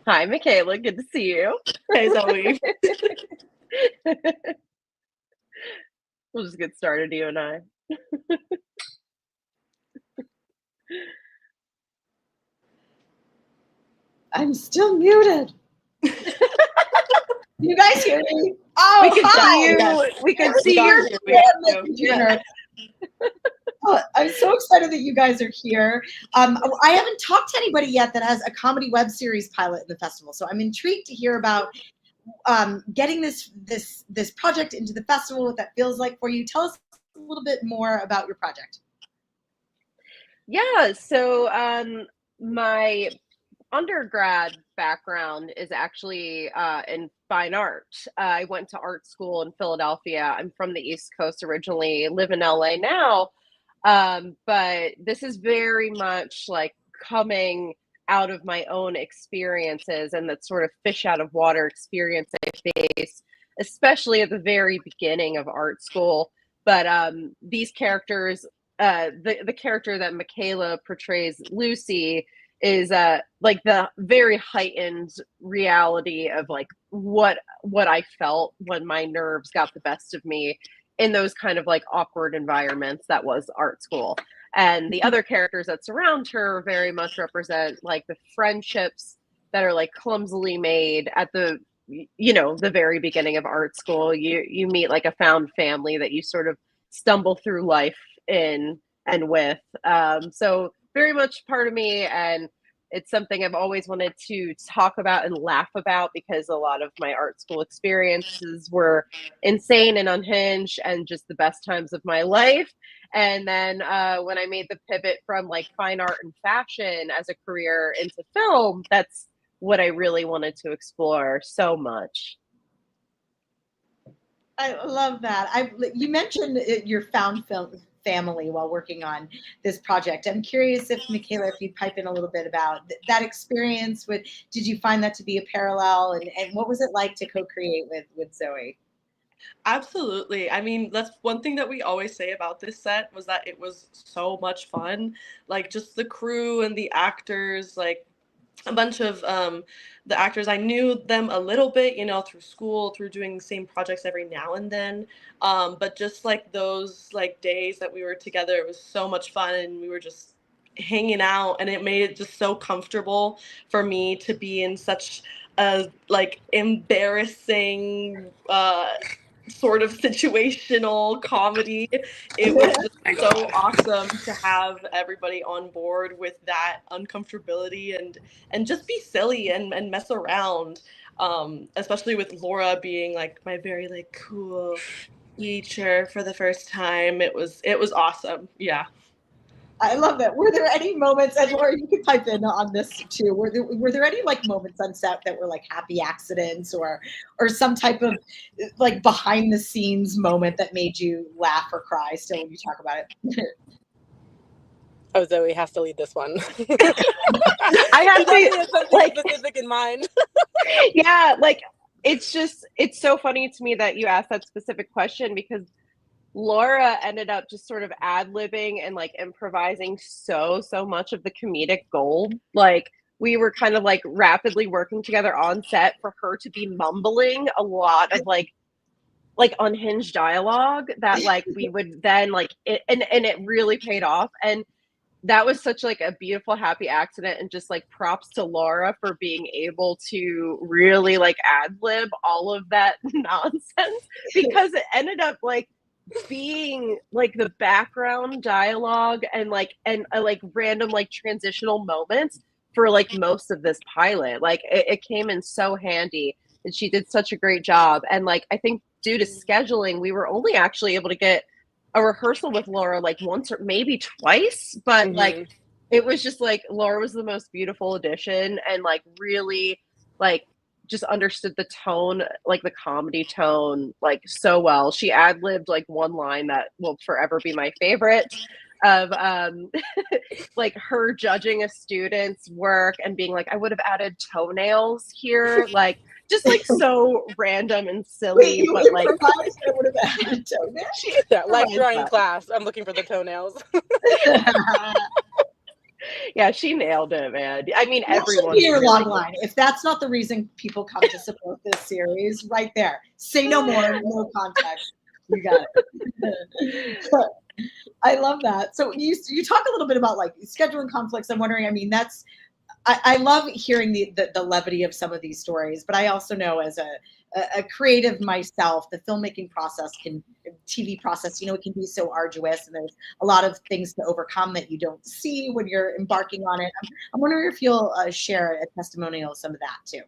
Hi, Michaela. Good to see you. Hey, Zoe. We'll just get started, you and I. I'm still muted. You guys hear me? Oh, We can hi. see you. We can see you. Yeah. Oh, I'm so excited that you guys are here. I haven't talked to anybody yet that has a comedy web series pilot in the festival, so I'm intrigued to hear about getting this project into the festival, what that feels like for you. Tell us a little bit more about your project. Yeah, so my undergrad background is actually in fine art. I went to art school in Philadelphia. I'm from the East Coast originally, live in LA now. But this is very much like coming out of my own experiences and that sort of fish out of water experience I faced, especially at the very beginning of art school. But these characters, the character that Michaela portrays, Lucy, is like the very heightened reality of like what I felt when my nerves got the best of me in those kind of like awkward environments that was art school. And the other characters that surround her very much represent like the friendships that are like clumsily made at the the very beginning of art school. You meet like a found family that you sort of stumble through life in and with. So very much part of me, and it's something I've always wanted to talk about and laugh about because a lot of my art school experiences were insane and unhinged and just the best times of my life. And then when I made the pivot from like fine art and fashion as a career into film, that's what I really wanted to explore so much. I love that. You mentioned your found film family while working on this project. I'm curious if Michaela, if you'd pipe in a little bit about that experience. Did you find that to be a parallel, and what was it like to co-create with Zoe? Absolutely. I mean, that's one thing that we always say about this set was that it was so much fun. Like just the crew and the actors, like a bunch of the actors, I knew them a little bit, through school, through doing the same projects every now and then. But just like those like days that we were together, it was so much fun, and we were just hanging out, and it made it just so comfortable for me to be in such a like embarrassing sort of situational comedy. It was just so awesome to have everybody on board with that uncomfortability and just be silly and mess around, especially with Laura being like my very like cool teacher for the first time. It was awesome. Yeah. I love that. Were there any moments, and Laura, you can pipe in on this too. Were there any like moments on set that were like happy accidents or some type of like behind the scenes moment that made you laugh or cry still when you talk about it? Oh, Zoe has to lead this one. I have to something like specific in mind. Yeah, like it's so funny to me that you asked that specific question because Laura ended up just sort of ad-libbing and like improvising so much of the comedic gold. Like we were kind of like rapidly working together on set for her to be mumbling a lot of like unhinged dialogue that like we would then like and it really paid off. And that was such like a beautiful happy accident, and just like props to Laura for being able to really like ad-lib all of that nonsense, because it ended up like being like the background dialogue and like random like transitional moments for like most of this pilot. Like it came in so handy, and she did such a great job. And like I think due to scheduling, we were only actually able to get a rehearsal with Laura like once or maybe twice, but like it was just like Laura was the most beautiful addition, and like really like just understood the tone, like the comedy tone, like so well. She ad-libbed like one line that will forever be my favorite of like her judging a student's work and being like, I would have added toenails here, like just like so random and silly. Wait, but like I would have added toenails. Yeah, like drawing class, I'm looking for the toenails. Yeah, she nailed it, man. I mean, That everyone. should be your log line. If that's not the reason people come to support this series, right there. Say no more, no context. You got it. I love that. So you talk a little bit about like scheduling conflicts. I'm wondering, I mean, that's I love hearing the levity of some of these stories, but I also know as a creative myself, the filmmaking process TV process, it can be so arduous, and there's a lot of things to overcome that you don't see when you're embarking on it. I'm wondering if you'll share a testimonial of some of that too.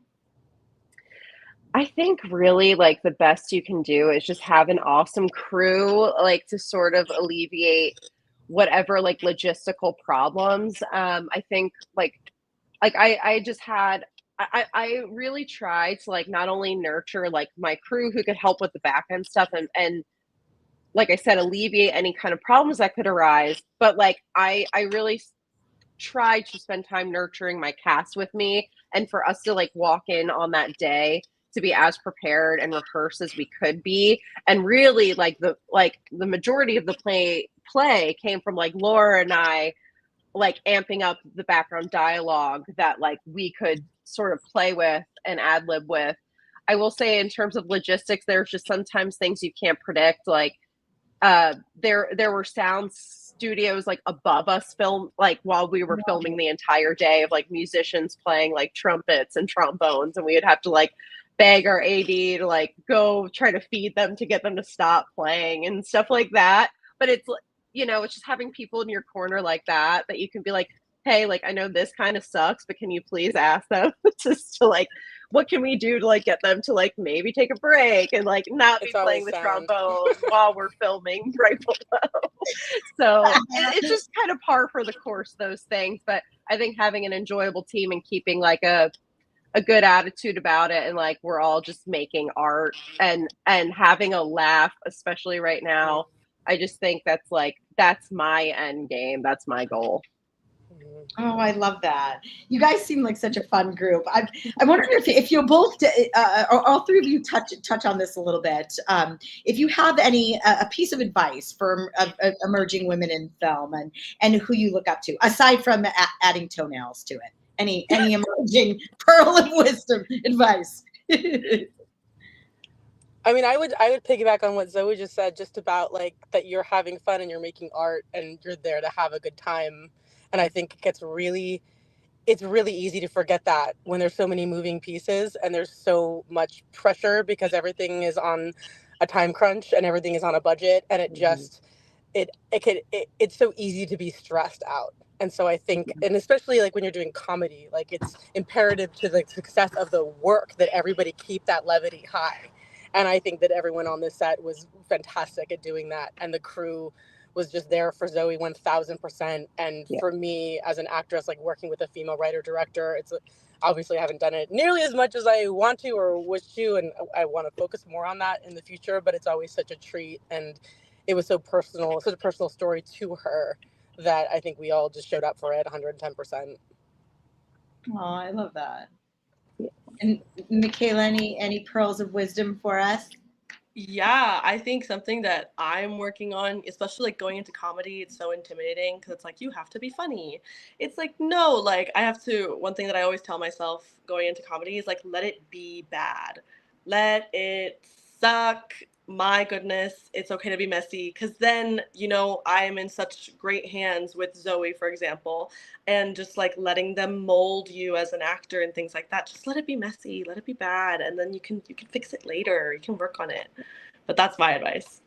I think really like the best you can do is just have an awesome crew, like to sort of alleviate whatever like logistical problems. I think like I just had I really tried to like not only nurture like my crew who could help with the back end stuff and like I said, alleviate any kind of problems that could arise, but like I really tried to spend time nurturing my cast with me, and for us to like walk in on that day to be as prepared and rehearsed as we could be. And really like the majority of the play came from like Laura and I like amping up the background dialogue that like we could sort of play with and ad lib with. I will say in terms of logistics, there's just sometimes things you can't predict. Like there were sound studios like above us while we were filming the entire day, of like musicians playing like trumpets and trombones, and we would have to like beg our AD to like go try to feed them to get them to stop playing and stuff like that. But it's it's just having people in your corner like that you can be like, hey, like I know this kind of sucks, but can you please ask them just to like, what can we do to like get them to like maybe take a break and like not be playing the trombone while we're filming right below. So it's just kind of par for the course, those things. But I think having an enjoyable team and keeping like a good attitude about it, and like we're all just making art and having a laugh, especially right now. I just think that's my end game. That's my goal. Oh, I love that. You guys seem like such a fun group. I wonder if you'll both, or all three of you, touch on this a little bit. If you have a piece of advice for emerging women in film and who you look up to, aside from adding toenails to it, any emerging pearl of wisdom advice. I mean, I would piggyback on what Zoe just said, just about like that you're having fun and you're making art and you're there to have a good time. And I think it's really easy to forget that when there's so many moving pieces and there's so much pressure because everything is on a time crunch and everything is on a budget, and it just it's so easy to be stressed out. And so I think, and especially like when you're doing comedy, like it's imperative to the success of the work that everybody keep that levity high. And I think that everyone on this set was fantastic at doing that, and the crew was just there for Zoe 1000%. And for me as an actress, like working with a female writer director, it's obviously I haven't done it nearly as much as I want to or wish to, and I want to focus more on that in the future, but it's always such a treat. And it was so personal, such a personal story to her, that I think we all just showed up for it 110%. Oh, I love that. And Michaela, any pearls of wisdom for us? Yeah, I think something that I'm working on, especially like going into comedy, it's so intimidating because it's like you have to be funny. It's like, no, like I have to, one thing that I always tell myself going into comedy is like, let it be bad. Let it suck. My goodness, it's okay to be messy, because then, I am in such great hands with Zoe, for example, and just like letting them mold you as an actor and things like that. Just let it be messy, let it be bad, and then you can fix it later. You can work on it. But that's my advice.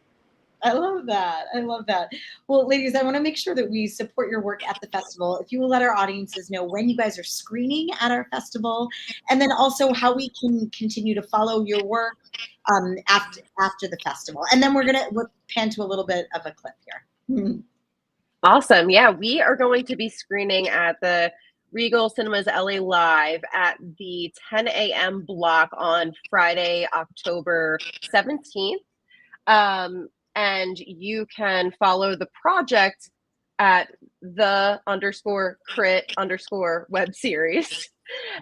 I love that. I love that. Well, ladies, I want to make sure that we support your work at the festival. If you will let our audiences know when you guys are screening at our festival, and then also how we can continue to follow your work after the festival. And then we'll pan to a little bit of a clip here. Awesome. Yeah, we are going to be screening at the Regal Cinemas LA Live at the 10 a.m. block on Friday, October 17th. And you can follow the project at _crit_web series.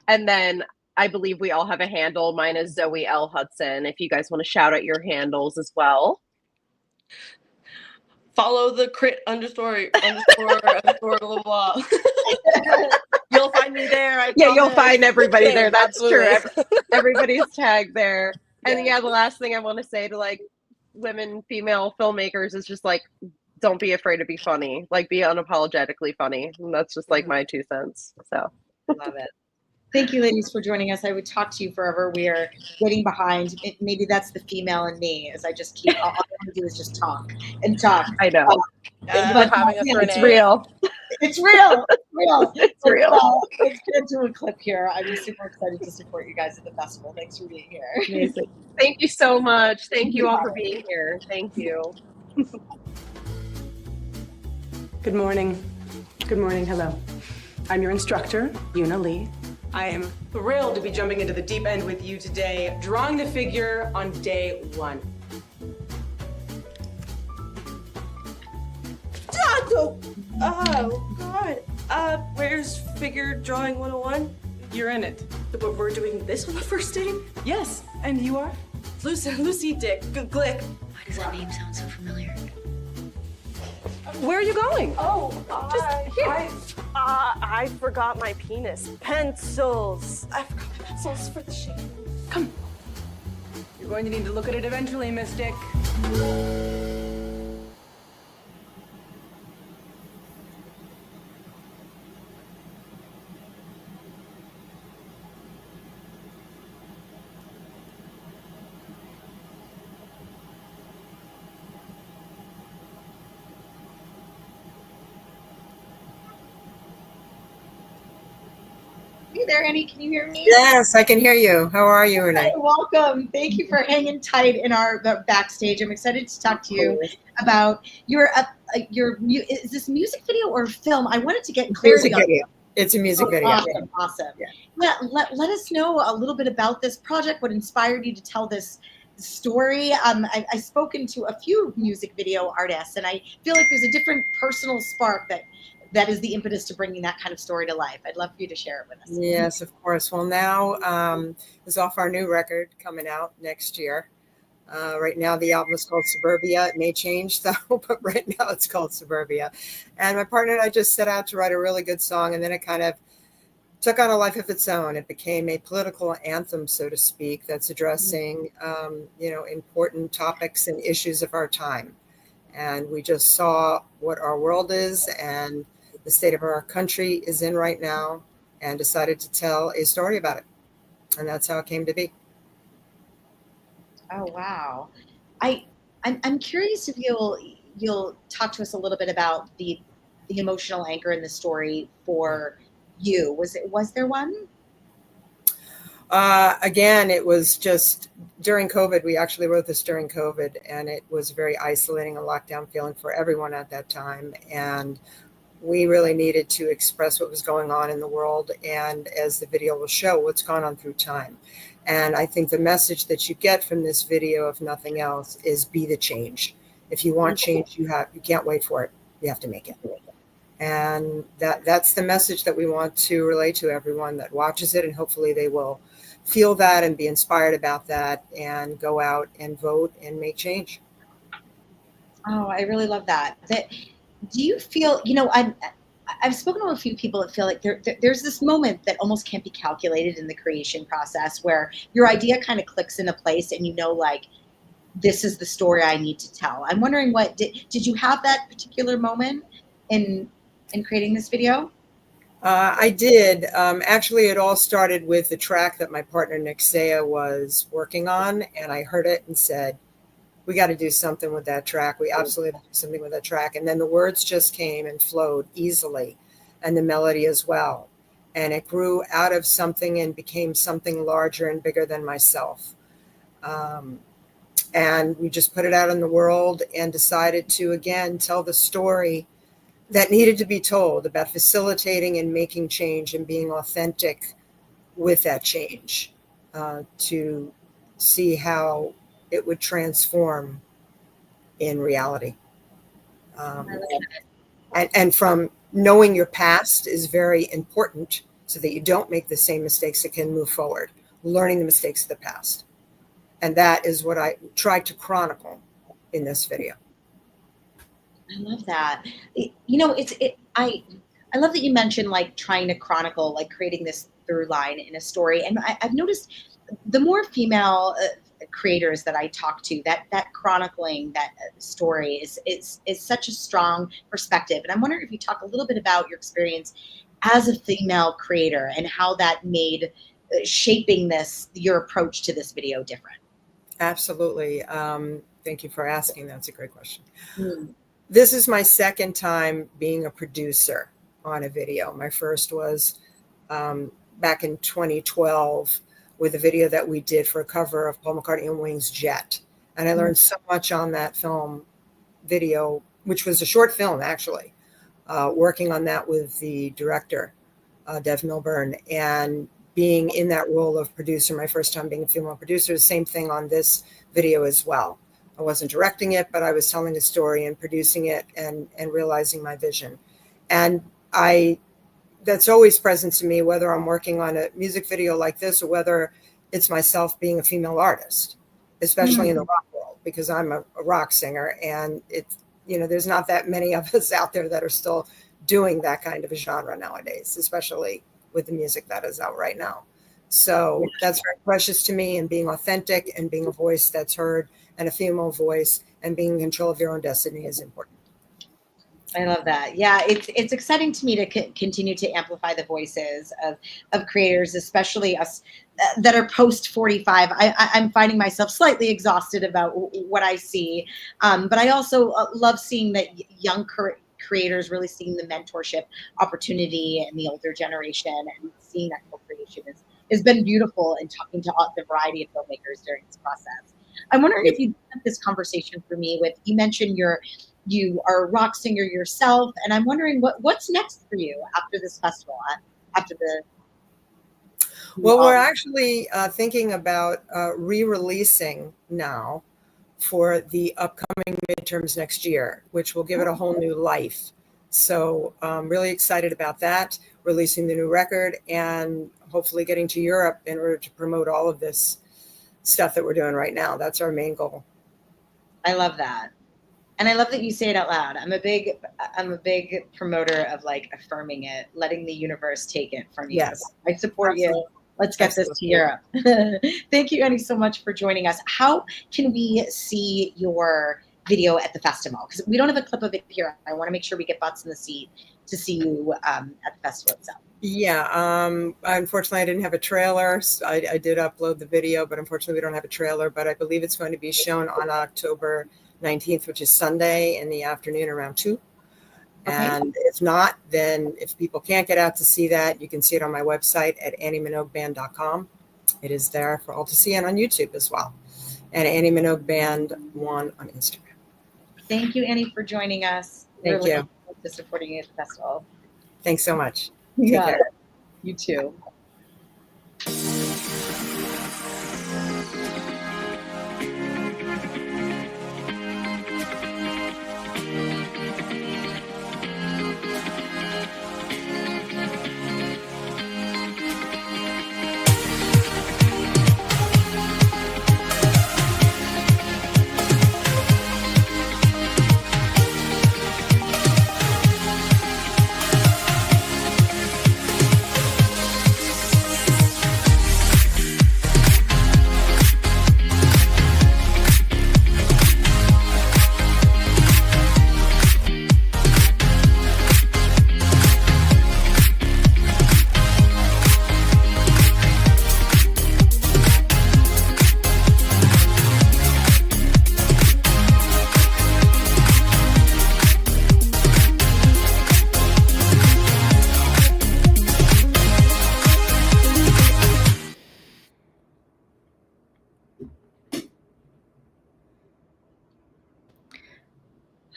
And then I believe we all have a handle. Mine is Zoe L. Hudson, if you guys want to shout out your handles as well. Follow the crit __ blah, blah, blah. You'll find me there. You'll find everybody there. That's true. Everybody's tagged there. And the last thing I want to say to like women, female filmmakers is just like, don't be afraid to be funny. Like, be unapologetically funny. And that's just like my 2 cents. So Love it. Thank you, ladies, for joining us. I would talk to you forever. We are getting behind. Maybe that's the female in me, as I just keep, all I want to do is just talk and talk. I know. But having us, yeah, Renee. It's real. It's real. It's real. It's real. Let's get into a clip here. I'm super excited to support you guys at the festival. Thanks for being here. Amazing. Thank you so much. Thank you all for being here. Thank you. Good morning. Good morning. Hello. I'm your instructor, Yuna Lee. I am thrilled to be jumping into the deep end with you today, drawing the figure on day 1. Oh, God. Where's figure drawing 101? You're in it. But we're doing this on the first day? Yes, and you are? Lucy Dick Glick. Why does that name sound so familiar? Where are you going? Oh, I forgot my penis. Pencils. I forgot pencils for the shape. Come. You're going to need to look at it eventually, Mystic. Hey there, Annie. Can you hear me? Yes, I can hear you. How are you, Renee? Hi, welcome. Thank you for hanging tight in our backstage. I'm excited to talk to you about your is this music video or film? I wanted to get clarity Music on video. It's a music video. Awesome. Yeah, let us know a little bit about this project. What inspired you to tell this story? I've spoken to a few music video artists, and I feel like there's a different personal spark that is the impetus to bringing that kind of story to life. I'd love for you to share it with us. Yes, of course. Well, now is off our new record coming out next year. Right now, the album is called Suburbia. It may change, though, but right now it's called Suburbia. And my partner and I just set out to write a really good song, and then it kind of took on a life of its own. It became a political anthem, so to speak, that's addressing, important topics and issues of our time. And we just saw what our world is and the state of our country is in right now, and decided to tell a story about it. And that's how it came to be. Oh, wow. I'm curious if you'll talk to us a little bit about the emotional anchor in the story for you. Was there one? Again, it was just during COVID. We actually wrote this during COVID, and it was very isolating, a lockdown feeling for everyone at that time. And we really needed to express what was going on in the world, and as the video will show, what's gone on through time. And I think the message that you get from this video, if nothing else, is be the change. If you want change, you can't wait for it. You have to make it. And that's the message that we want to relay to everyone that watches it, and hopefully they will feel that and be inspired about that and go out and vote and make change. Oh, I really love that. Do you feel, I've spoken to a few people that feel like there's this moment that almost can't be calculated in the creation process where your idea kind of clicks into place and like, this is the story I need to tell. I'm wondering did you have that particular moment in creating this video? I did. Actually, it all started with the track that my partner Nick Saya was working on, and I heard it and said, we got to do something with that track. We absolutely have to do something with that track. And then the words just came and flowed easily, and the melody as well. And it grew out of something and became something larger and bigger than myself. And we just put it out in the world and decided to, again, tell the story that needed to be told about facilitating and making change and being authentic with that change, to see how it would transform in reality. And from knowing your past is very important so that you don't make the same mistakes that can move forward, learning the mistakes of the past. And that is what I tried to chronicle in this video. I love that. I love that you mentioned trying to chronicle, creating this through line in a story. And I've noticed the more female creators that I talk to, that chronicling that story is such a strong perspective. And I'm wondering if you talk a little bit about your experience as a female creator and how that made shaping your approach to this video different? Absolutely. Thank you for asking. That's a great question. Mm. This is my second time being a producer on a video. My first was back in 2012 with a video that we did for a cover of Paul McCartney and Wings' Jet. And I learned so much on that film video, which was a short film, actually, working on that with the director, Dev Milburn, and being in that role of producer, my first time being a female producer, the same thing on this video as well. I wasn't directing it, but I was telling a story and producing it and realizing my vision. And that's always present to me, whether I'm working on a music video like this or whether it's myself being a female artist, especially in the rock world, because I'm a rock singer, and it's, there's not that many of us out there that are still doing that kind of a genre nowadays, especially with the music that is out right now. So that's very precious to me, and being authentic and being a voice that's heard and a female voice and being in control of your own destiny is important. I love that. Yeah, it's exciting to me to continue to amplify the voices of creators, especially us that are post 45. I'm finding myself slightly exhausted about what I see, but I also love seeing that young creators really seeing the mentorship opportunity in the older generation, and seeing that co-creation has been beautiful, and talking to the variety of filmmakers during this process. I'm wondering if you have this conversation for me with, you mentioned you are a rock singer yourself, and I'm wondering what's next for you after this festival, after the. Well, we're actually thinking about re-releasing now for the upcoming midterms next year, which will give it a whole new life. So I'm really excited about that, releasing the new record and hopefully getting to Europe in order to promote all of this stuff that we're doing right now. That's our main goal. I love that. And I love that you say it out loud. I'm a big promoter of affirming it, letting the universe take it from you. Yes. I support you. Let's get this to Europe. Thank you, Annie, so much for joining us. How can we see your video at the festival? Because we don't have a clip of it here. I want to make sure we get butts in the seat to see you at the festival itself. Yeah, unfortunately, I didn't have a trailer. So I did upload the video, but unfortunately, we don't have a trailer. But I believe it's going to be shown on October 19th, which is Sunday in the afternoon around 2. Okay. And if not, then if people can't get out to see that, you can see it on my website at annieminogueband.com. It is there for all to see, and on YouTube as well. And Annie Minogue Band 1 on Instagram. Thank you, Annie, for joining us. Thank you. For supporting you at the festival. Thanks so much. You Take care. You too.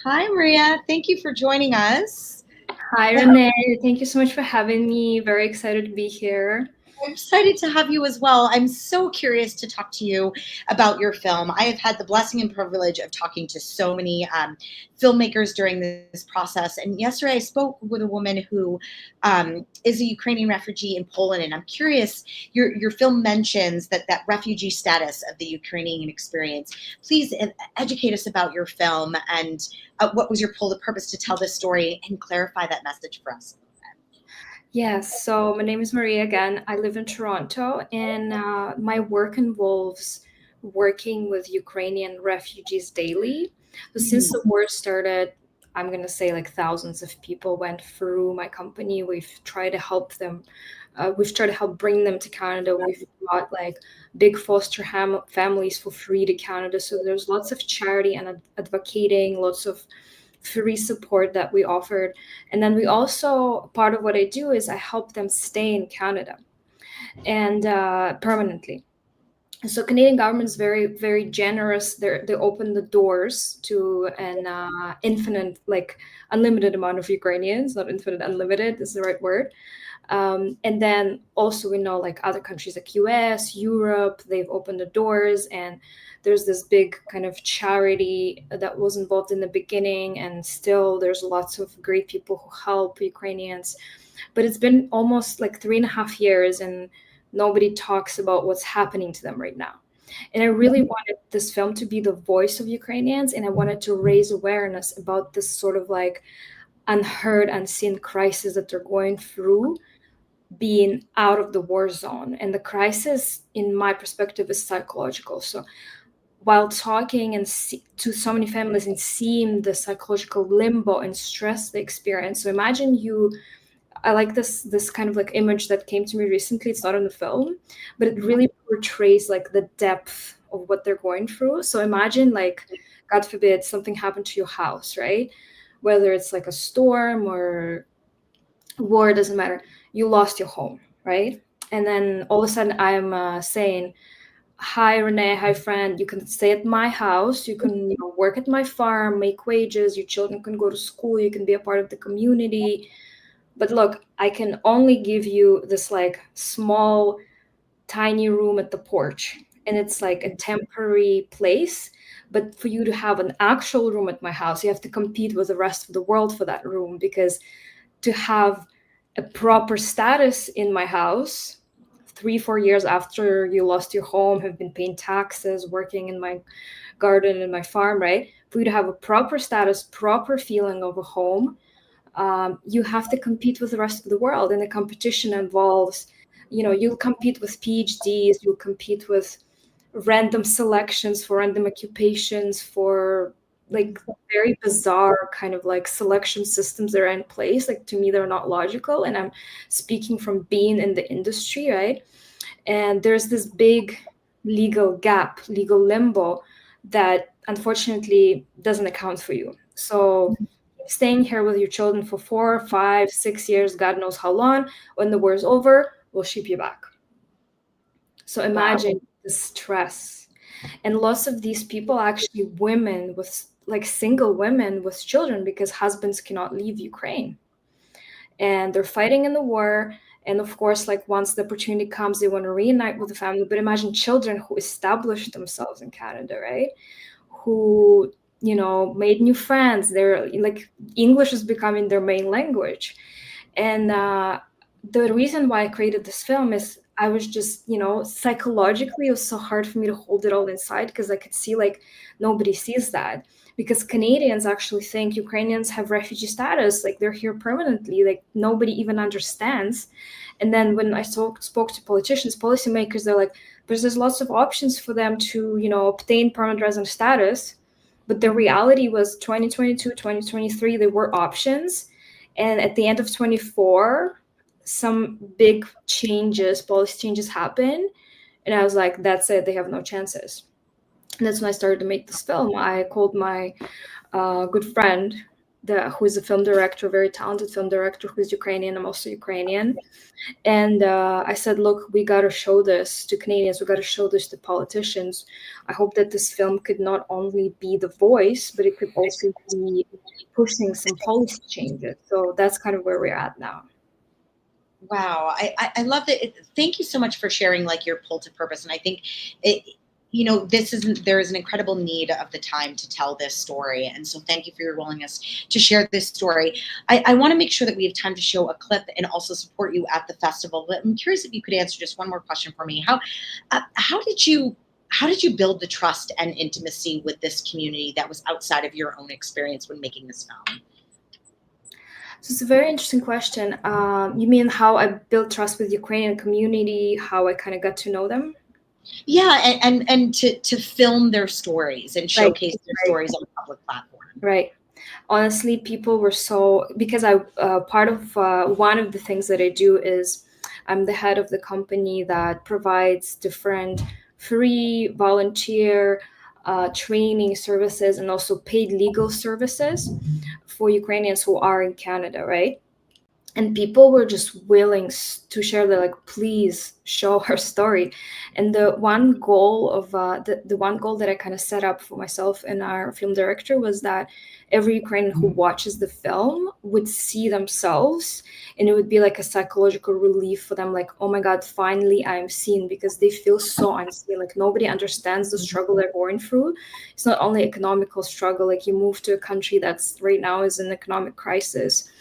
Hi, Maria. Thank you for joining us. Hi, Renee. Thank you so much for having me. Very excited to be here. I'm excited to have you as well. I'm so curious to talk to you about your film. I have had the blessing and privilege of talking to so many filmmakers during this process. And yesterday I spoke with a woman who is a Ukrainian refugee in Poland. And I'm curious, your film mentions that refugee status of the Ukrainian experience. Please educate us about your film and what was your purpose to tell this story, and clarify that message for us. Yes, so my name is Maria again. I live in Toronto, and my work involves working with Ukrainian refugees daily. So since the war started, I'm going to say like thousands of people went through my company. We've tried to help them. We've tried to help bring them to Canada. We've brought like big foster families for free to Canada. So there's lots of charity and advocating, lots of free support that we offered. And then we also, part of what I do is I help them stay in Canada and permanently. So Canadian government is very, very generous. They open the doors to an infinite, like unlimited amount of Ukrainians, not infinite, unlimited is the right word. And then also we know like other countries like US, Europe, they've opened the doors, and there's this big kind of charity that was involved in the beginning, and still there's lots of great people who help Ukrainians. But it's been almost like 3.5 years, and nobody talks about what's happening to them right now. And I really wanted this film to be the voice of Ukrainians, and I wanted to raise awareness about this sort of like unheard, unseen crisis that they're going through being out of the war zone. And the crisis, in my perspective, is psychological. So while talking and to so many families and seeing the psychological limbo and stress they experience, so imagine I like this kind of like image that came to me recently. It's not in the film, but it really portrays like the depth of what they're going through. So imagine like, God forbid, something happened to your house, right? Whether it's like a storm or war, doesn't matter. You lost your home, right? And then all of a sudden I'm saying, hi, Renee, hi, friend, you can stay at my house. You can work at my farm, make wages. Your children can go to school. You can be a part of the community. But look, I can only give you this like small, tiny room at the porch. And it's like a temporary place. But for you to have an actual room at my house, you have to compete with the rest of the world for that room. Because to have a proper status in my house, 3-4 years after you lost your home, have been paying taxes, working in my garden and my farm, right? For you to have a proper status, proper feeling of a home, you have to compete with the rest of the world. And the competition involves, you'll compete with PhDs, you'll compete with random selections for random occupations, for like very bizarre kind of like selection systems that are in place. Like, to me, they're not logical. And I'm speaking from being in the industry, right? And there's this big legal gap, legal limbo that unfortunately doesn't account for you. So staying here with your children for 4, 5, 6 years, God knows how long, when the war is over, we'll ship you back. So imagine the stress. And lots of these people are actually women with like single women with children, because husbands cannot leave Ukraine. And they're fighting in the war. And of course, like once the opportunity comes, they want to reunite with the family. But imagine children who established themselves in Canada, right? Who, made new friends. They're like, English is becoming their main language. And the reason why I created this film is I was just, psychologically, it was so hard for me to hold it all inside, because I could see like nobody sees that. Because Canadians actually think Ukrainians have refugee status, like they're here permanently, like nobody even understands. And then when I spoke to politicians, policymakers, they're like, there's lots of options for them to, obtain permanent resident status. But the reality was 2022, 2023, there were options. And at the end of 24, some big changes, policy changes happened. And I was like, that's it, they have no chances. And that's when I started to make this film. I called my good friend, who is a film director, very talented film director, who's Ukrainian. I'm also Ukrainian. And I said, look, we got to show this to Canadians. We got to show this to politicians. I hope that this film could not only be the voice, but it could also be pushing some policy changes. So that's kind of where we're at now. Wow. I love that. Thank you so much for sharing like your pull to purpose. And I think there is an incredible need of the time to tell this story. And so thank you for your willingness to share this story. I want to make sure that we have time to show a clip and also support you at the festival. But I'm curious if you could answer just one more question for me. How did you build the trust and intimacy with this community that was outside of your own experience when making this film? So it's a very interesting question. You mean how I built trust with the Ukrainian community, how I kind of got to know them? Yeah, and to film their stories and showcase their stories on a public platform. Right. honestly, people were so, because I part of one of the things that I do is I'm the head of the company that provides different free volunteer training services and also paid legal services for Ukrainians who are in Canada, right? And people were just willing to share. They're like, please show her story. And the one goal of the one goal that I kind of set up for myself and our film director was that every Ukrainian who watches the film would see themselves, and it would be like a psychological relief for them, like, oh my god, finally I'm seen, because they feel so unseen. Like nobody understands the struggle they're going through. It's not only economical struggle, like you move to a country that's right now is in economic crisis.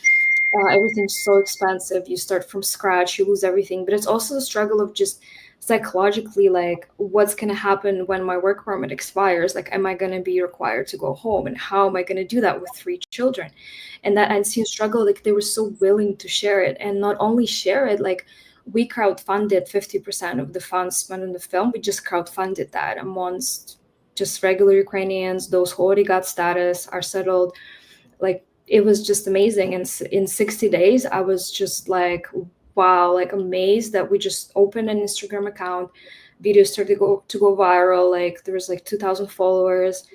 Everything's so expensive. You start from scratch, you lose everything. But it's also the struggle of just psychologically, like, what's going to happen when my work permit expires? Like, am I going to be required to go home? And how am I going to do that with 3 children? And that unseen struggle, like, they were so willing to share it. And not only share it, like, we crowdfunded 50% of the funds spent on the film. We just crowdfunded that amongst just regular Ukrainians, those who already got status, are settled. Like, it was just amazing. And in 60 days, I was just like, wow, like amazed that we just opened an Instagram account. Videos started to go viral. Like there was like 2,000 followers,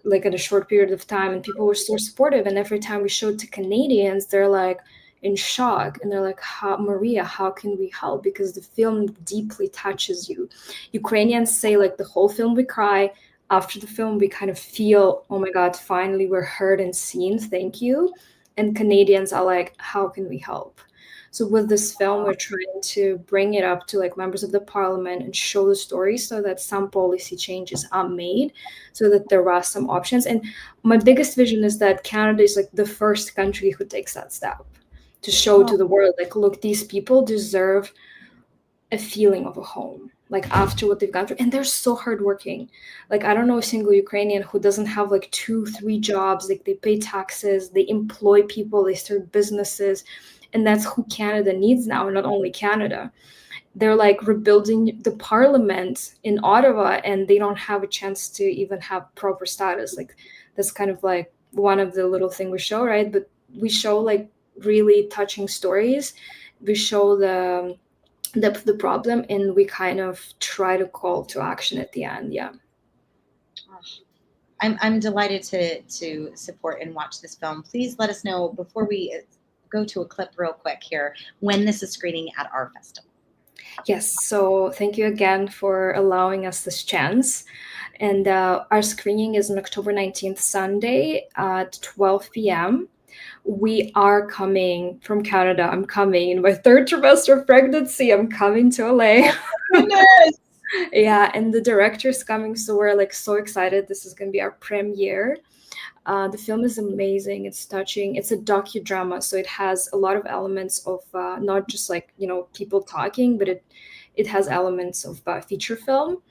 like in a short period of time, and people were so supportive. And every time we showed to Canadians, they're like in shock, and they're like, Maria, how can we help? Because the film deeply touches you. Ukrainians say like the whole film we cry. After the film, we kind of feel, oh my God, finally we're heard and seen. Thank you. And Canadians are like, how can we help? So with this film, we're trying to bring it up to like members of the parliament and show the story so that some policy changes are made, so that there are some options. And my biggest vision is that Canada is like the first country who takes that step to show to the world, like, look, these people deserve a feeling of a home, like after what they've gone through. And they're so hardworking. Like, I don't know a single Ukrainian who doesn't have like 2-3 jobs. Like they pay taxes, they employ people, they start businesses. And that's who Canada needs now, and not only Canada. They're like rebuilding the parliament in Ottawa, and they don't have a chance to even have proper status. Like that's kind of like one of the little things we show, right? But we show like really touching stories. We show the problem, and we kind of try to call to action at the end. Yeah. I'm delighted to support and watch this film. Please let us know, before we go to a clip real quick here, when this is screening at our festival. Yes, so thank you again for allowing us this chance. And our screening is on October 19th, Sunday at 12 p.m. We are coming from Canada. I'm coming in my 3rd trimester of pregnancy. I'm coming to LA. Goodness. Yeah, and the director's coming, so we're like so excited. This is going to be our premiere. The film is amazing. It's touching. It's a docudrama, so it has a lot of elements of not just like, you know, people talking, but it has elements of feature film,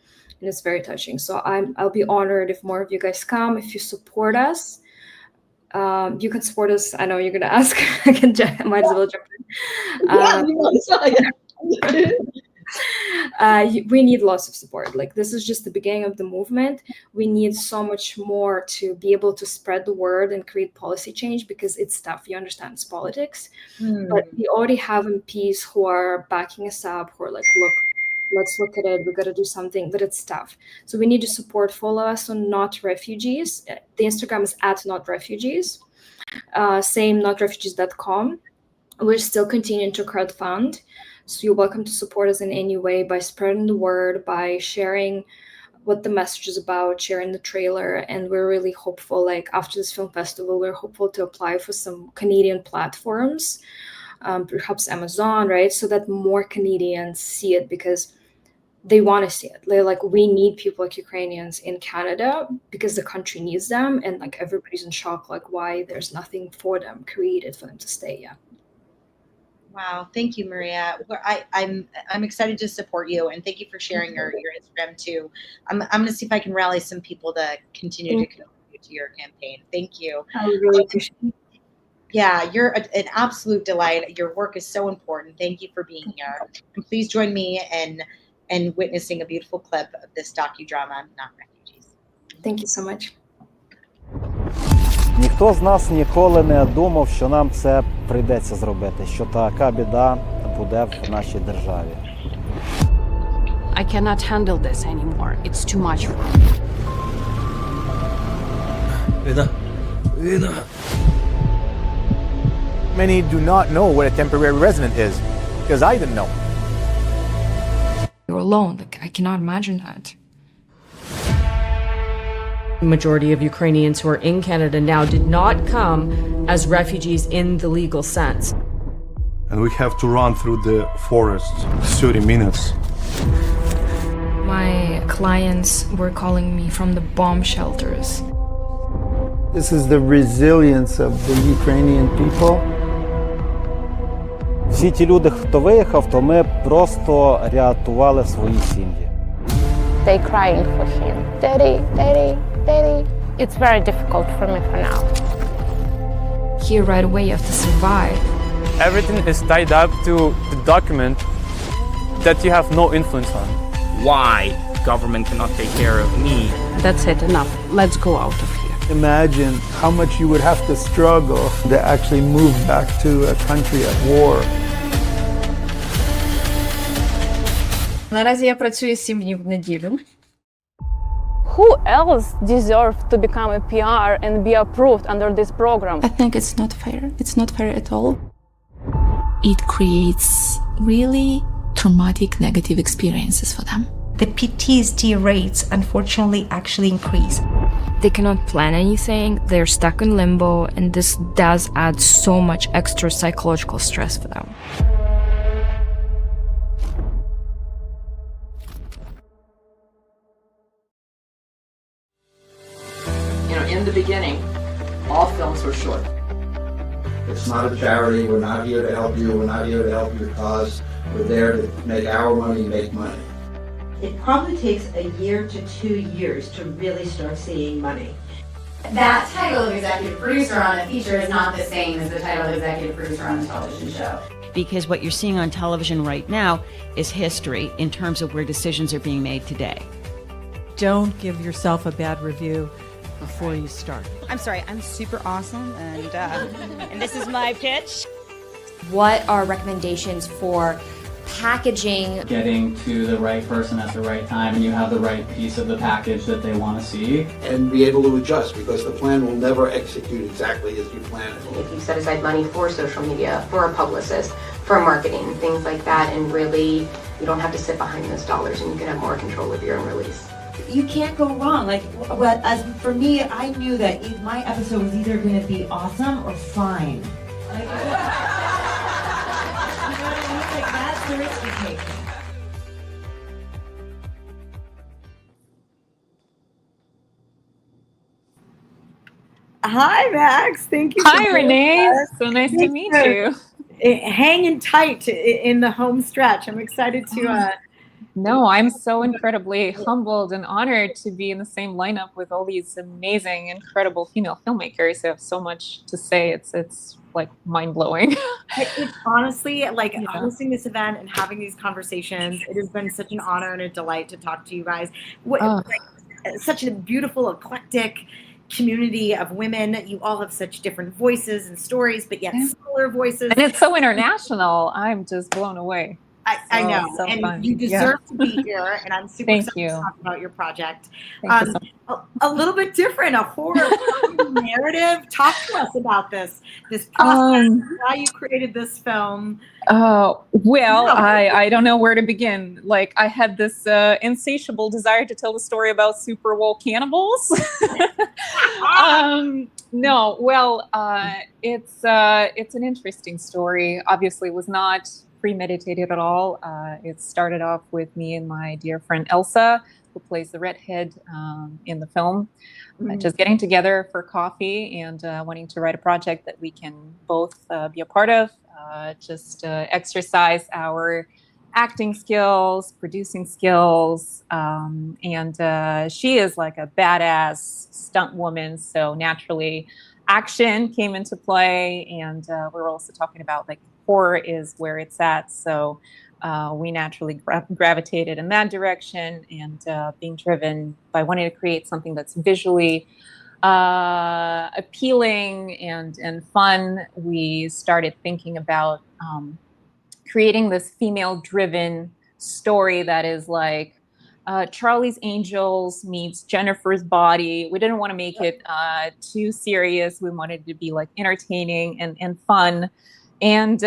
and it's very touching. So I'll be honored if more of you guys come. If you support us, you can support us. I know you're gonna ask. I might as well jump in. We need lots of support. Like this is just the beginning of the movement. We need so much more to be able to spread the word and create policy change, because it's tough. You understand, it's politics. But we already have MPs who are backing us up, who are like, look, let's look at it. We got to do something, but it's tough. So we need to support. Follow us on Not Refugees. The Instagram is @NotRefugees. Same, notrefugees.com. We're still continuing to crowdfund. So you're welcome to support us in any way, by spreading the word, by sharing what the message is about, sharing the trailer. And we're really hopeful, like after this film festival, we're hopeful to apply for some Canadian platforms, perhaps Amazon, right? So that more Canadians see it, because they want to see it. They're like, we need people like Ukrainians in Canada, because the country needs them. And like everybody's in shock, like why there's nothing for them created for them to stay. Yeah. Wow, thank you, Maria. I'm excited to support you, and thank you for sharing your Instagram too. I'm going to see if I can rally some people to continue to contribute to your campaign. Thank you. I really appreciate it. Yeah, you're an absolute delight. Your work is so important. Thank you for being here. And please join me in witnessing a beautiful clip of this docudrama, Not Refugees. Thank you so much. Ніхто з нас ніколи не думав, що нам це прийдеться зробити, що така біда буде в нашій державі. I cannot handle this anymore. It's too much for me. Many do not know what a temporary resident is, because I didn't know. You're alone. Like, I cannot imagine that. The majority of Ukrainians who are in Canada now did not come as refugees in the legal sense. And we have to run through the forest 30 minutes. My clients were calling me from the bomb shelters. This is the resilience of the Ukrainian people. Всі ті люди, хто виїхав, то ми просто рятували свої сім'ї. They crying for him. Daddy, daddy, daddy. It's very difficult for me for now. Here right away you have to survive. Everything is tied up to the document that you have no influence on. Why government cannot take care of me? That's it, enough. Let's go out of here. Imagine how much you would have to struggle to actually move back to a country at war. Наразі я працюю 7 днів в неділю. Who else deserves to become a PR and be approved under this program? I think it's not fair. It's not fair at all. It creates really traumatic negative experiences for them. The PTSD rates unfortunately actually increase. They cannot plan anything, they're stuck in limbo, and this does add so much extra psychological stress for them. You know, in the beginning, all films were short. It's not a charity. We're not here to help you. We're not here to help your cause. We're there to make our money make money. It probably takes a year to 2 years to really start seeing money. That title of executive producer on a feature is not the same as the title of executive producer on a television show. Because what you're seeing on television right now is history in terms of where decisions are being made today. Don't give yourself a bad review before you start. I'm sorry, I'm super awesome, and this is my pitch. What are recommendations for packaging? Getting to the right person at the right time, and you have the right piece of the package that they want to see. And be able to adjust, because the plan will never execute exactly as you plan it. If you set aside money for social media, for a publicist, for marketing, things like that, and really you don't have to sit behind those dollars, and you can have more control of your own release. You can't go wrong. Like, as for me, I knew that my episode was either going to be awesome or fine. Like, that's the risk you take. Hi, Max. Thank you. Hi, Renee. So nice to meet you. Hanging tight in the home stretch. I'm excited to. No, I'm so incredibly humbled and honored to be in the same lineup with all these amazing, incredible female filmmakers who have so much to say. It's like mind blowing. It's honestly like hosting this event and having these conversations. It has been such an honor and a delight to talk to you guys. Like, such a beautiful, eclectic community of women. You all have such different voices and stories, but yet similar voices. And it's so international. I'm just blown away. I know, so and fun. you deserve to be here, and I'm super excited to talk about your project. A little bit different, a horror narrative. Talk to us about this process, why you created this film. Well, I don't know where to begin. Like, I had this insatiable desire to tell the story about super woke cannibals. It's an interesting story. Obviously, it was not premeditated at all. It started off with me and my dear friend Elsa, who plays the redhead in the film, just getting together for coffee and wanting to write a project that we can both be a part of, exercise our acting skills, producing skills, and she is like a badass stunt woman, so naturally action came into play, and we're also talking about like horror is where it's at, so we naturally gravitated in that direction, and being driven by wanting to create something that's visually appealing and fun, we started thinking about creating this female-driven story that is like Charlie's Angels meets Jennifer's Body. We didn't want to make it too serious. We wanted it to be like entertaining and fun. And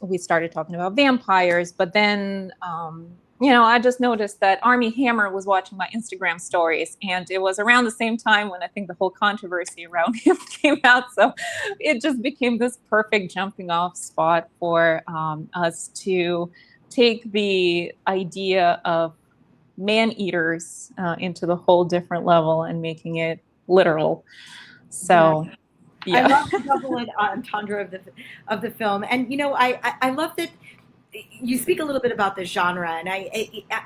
we started talking about vampires, but then, I just noticed that Armie Hammer was watching my Instagram stories, and it was around the same time when I think the whole controversy around him came out. So it just became this perfect jumping off spot for us to take the idea of man-eaters into the whole different level and making it literal. So yeah. I love the double entendre of the film, and I love that you speak a little bit about the genre, and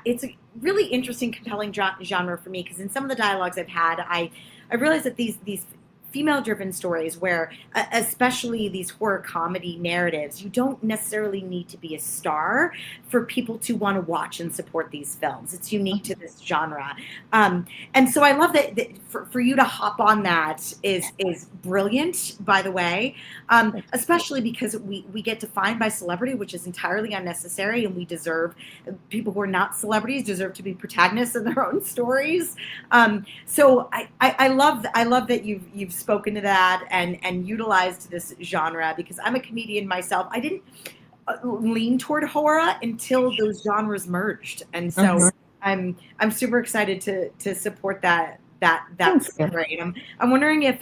it's a really interesting, compelling genre for me, because in some of the dialogues I've had, I realize that these female-driven stories, where especially these horror comedy narratives, you don't necessarily need to be a star for people to want to watch and support these films. It's unique to this genre, and so I love that for you to hop on that is brilliant, by the way, especially because we get defined by celebrity, which is entirely unnecessary, and people who are not celebrities deserve to be protagonists in their own stories. So I love that you've spoken to that and utilized this genre, because I'm a comedian myself. I didn't lean toward horror until those genres merged, and so I'm super excited to support that story. I'm wondering if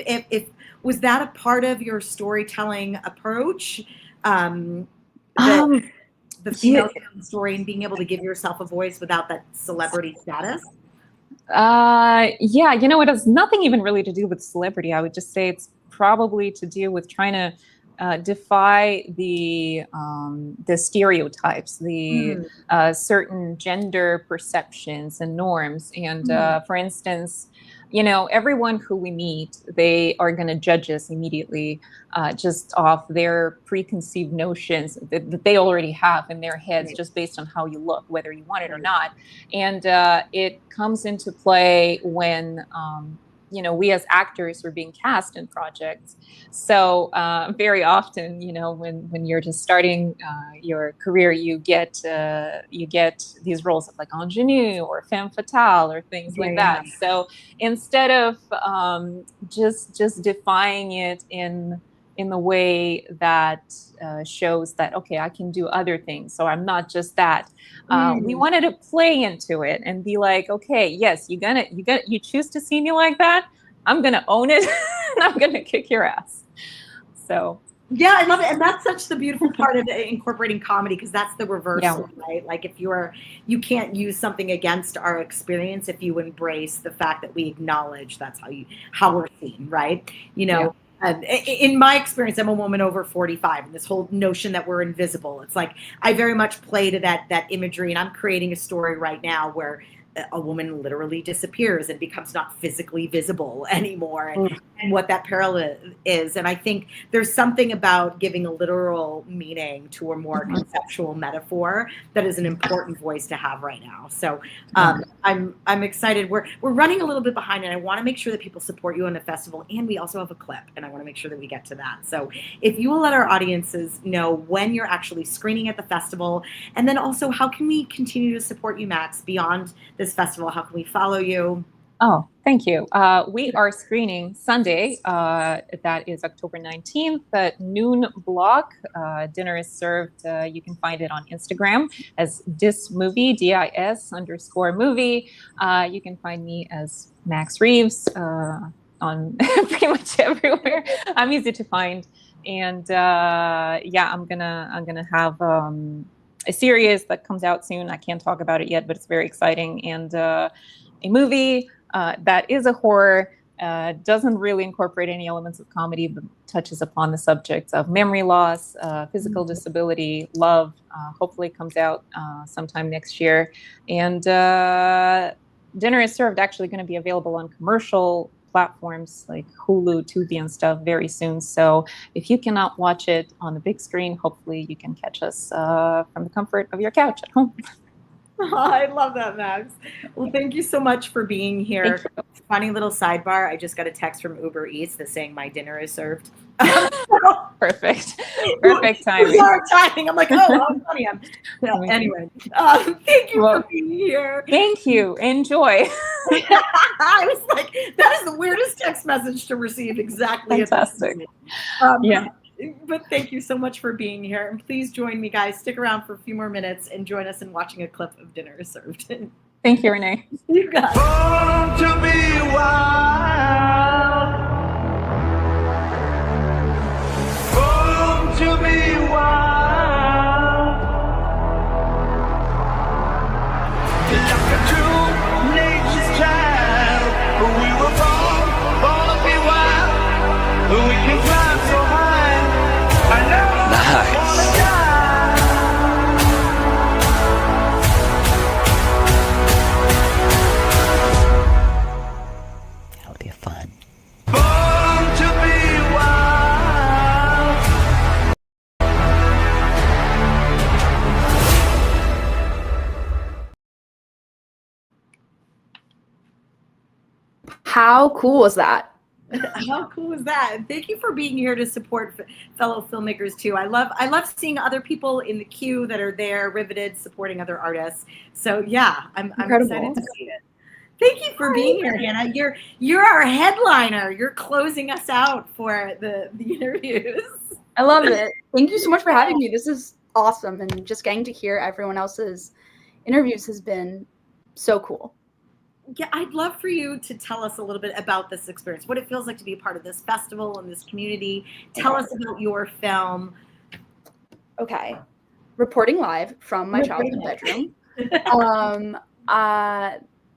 was that a part of your storytelling approach, the female story, and being able to give yourself a voice without that celebrity status? Yeah, it has nothing even really to do with celebrity. I would just say it's probably to do with trying to defy the stereotypes, the certain gender perceptions and norms. And for instance, everyone who we meet, they are going to judge us immediately just off their preconceived notions that they already have in their heads, just based on how you look, whether you want it or not. And it comes into play when we as actors are being cast in projects. So very often, when you're just starting your career, you get these roles of like ingenue or femme fatale or things like that. So instead of just defying it in the way that shows that, okay, I can do other things, so I'm not just that. We wanted to play into it and be like, okay, yes, you choose to see me like that, I'm gonna own it and I'm gonna kick your ass. So yeah, I love it, and that's such the beautiful part of incorporating comedy, because that's the reversal, right? Like if you can't use something against our experience if you embrace the fact that we acknowledge that's how we're seen, right? In my experience, I'm a woman over 45, and this whole notion that we're invisible, it's like I very much play to that imagery, and I'm creating a story right now where a woman literally disappears and becomes not physically visible anymore, and what that parallel is. And I think there's something about giving a literal meaning to a more conceptual metaphor that is an important voice to have right now. So I'm excited. We're running a little bit behind, and I want to make sure that people support you on the festival, and we also have a clip, and I want to make sure that we get to that. So if you will let our audiences know when you're actually screening at the festival, and then also how can we continue to support you, Max, beyond this festival? How can we follow you? Oh, thank you. We are screening Sunday. That is October 19th at noon block. Dinner is served. You can find it on Instagram as dismovie, DIS_movie. You can find me as Max Reeves on pretty much everywhere. I'm easy to find. And I'm gonna have a series that comes out soon. I can't talk about it yet, but it's very exciting. And a movie that is a horror, doesn't really incorporate any elements of comedy, but touches upon the subjects of memory loss, physical disability, love. Hopefully comes out sometime next year. And Dinner is Served actually going to be available on commercial platforms like Hulu, Tubi, and stuff very soon. So if you cannot watch it on the big screen, hopefully you can catch us from the comfort of your couch at home. Oh, I love that, Max. Well, thank you so much for being here. Funny little sidebar. I just got a text from Uber Eats that's saying my dinner is served. Perfect. Perfect timing. Bizarre timing. I'm like, oh, how funny. Anyway, thank you for being here. Thank you. Enjoy. I was like, that is the weirdest text message to receive. Exactly. Fantastic. Yeah. But thank you so much for being here. And please join me, guys. Stick around for a few more minutes and join us in watching a clip of Dinner is Served. Thank you, Renee. You got it. Born to be wild. Born to be wild. Like a true nature's child. We were born to be wild. We can climb so high. I never wanna die. That'll be fun. Born to be wild. How cool was that? How cool is that? And thank you for being here to support fellow filmmakers too. I love seeing other people in the queue that are there, riveted, supporting other artists. So yeah, I'm excited to see it. Thank you for being here, Hannah. You're our headliner. You're closing us out for the interviews. I love it. Thank you so much for having me. This is awesome, and just getting to hear everyone else's interviews has been so cool. Yeah, I'd love for you to tell us a little bit about this experience, what it feels like to be a part of this festival and this community. Tell us about your film. Okay. Reporting live from my childhood bedroom.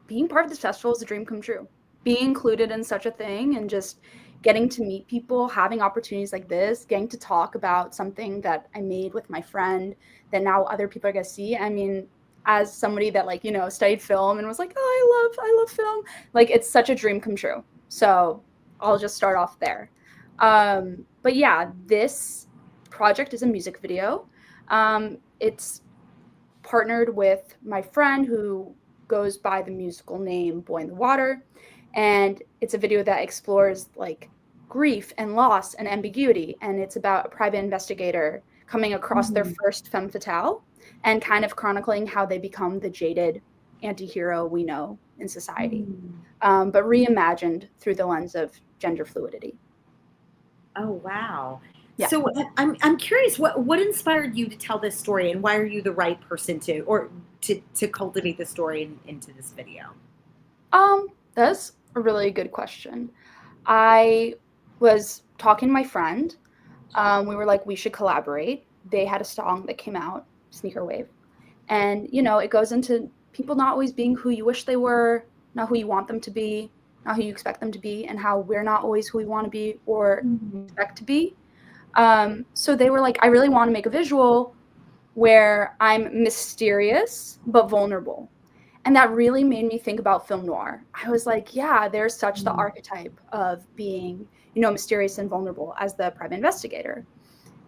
Being part of this festival is a dream come true. Being included in such a thing and just getting to meet people, having opportunities like this, getting to talk about something that I made with my friend that now other people are going to see. I mean, as somebody that studied film and was like, oh, I love film. Like, it's such a dream come true. So I'll just start off there. But yeah, this project is a music video. It's partnered with my friend who goes by the musical name Boy in the Water. And it's a video that explores like grief and loss and ambiguity. And it's about a private investigator coming across their first femme fatale and kind of chronicling how they become the jaded anti-hero we know in society, but reimagined through the lens of gender fluidity. Oh, wow. Yeah. So I'm curious, what inspired you to tell this story, and why are you the right person to cultivate the story into this video? That's a really good question. I was talking to my friend. We were like, we should collaborate. They had a song that came out, Sneaker Wave. And, it goes into people not always being who you wish they were, not who you want them to be, not who you expect them to be, and how we're not always who we want to be or expect to be. So they were like, I really want to make a visual where I'm mysterious but vulnerable. And that really made me think about film noir. I was like, yeah, there's such the archetype of being, mysterious and vulnerable as the private investigator.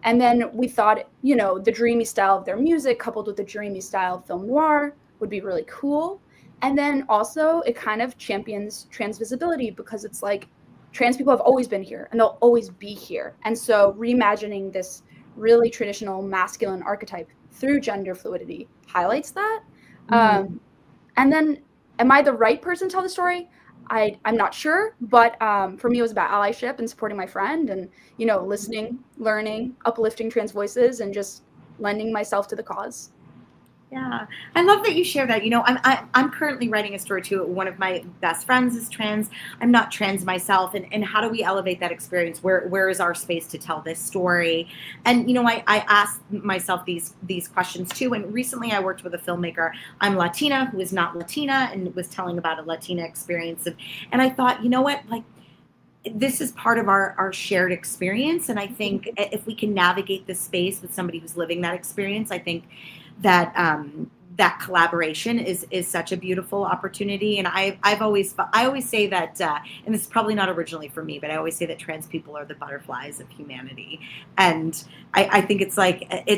And then we thought, the dreamy style of their music coupled with the dreamy style of film noir would be really cool. And then also it kind of champions trans visibility, because it's like trans people have always been here and they'll always be here. And so reimagining this really traditional masculine archetype through gender fluidity highlights that. And then, am I the right person to tell the story? I'm not sure, but for me, it was about allyship and supporting my friend and, listening, learning, uplifting trans voices, and just lending myself to the cause. Yeah, I love that you share that. I'm currently writing a story too. One of my best friends is trans. I'm not trans myself. And how do we elevate that experience? Where is our space to tell this story? And, I asked myself these questions too. And recently I worked with a filmmaker. I'm Latina, who is not Latina, and was telling about a Latina experience. And I thought, this is part of our shared experience. And I think if we can navigate this space with somebody who's living that experience, I think that that collaboration is such a beautiful opportunity. And I always say that, and this is probably not originally for me, but I always say that trans people are the butterflies of humanity. And I think it's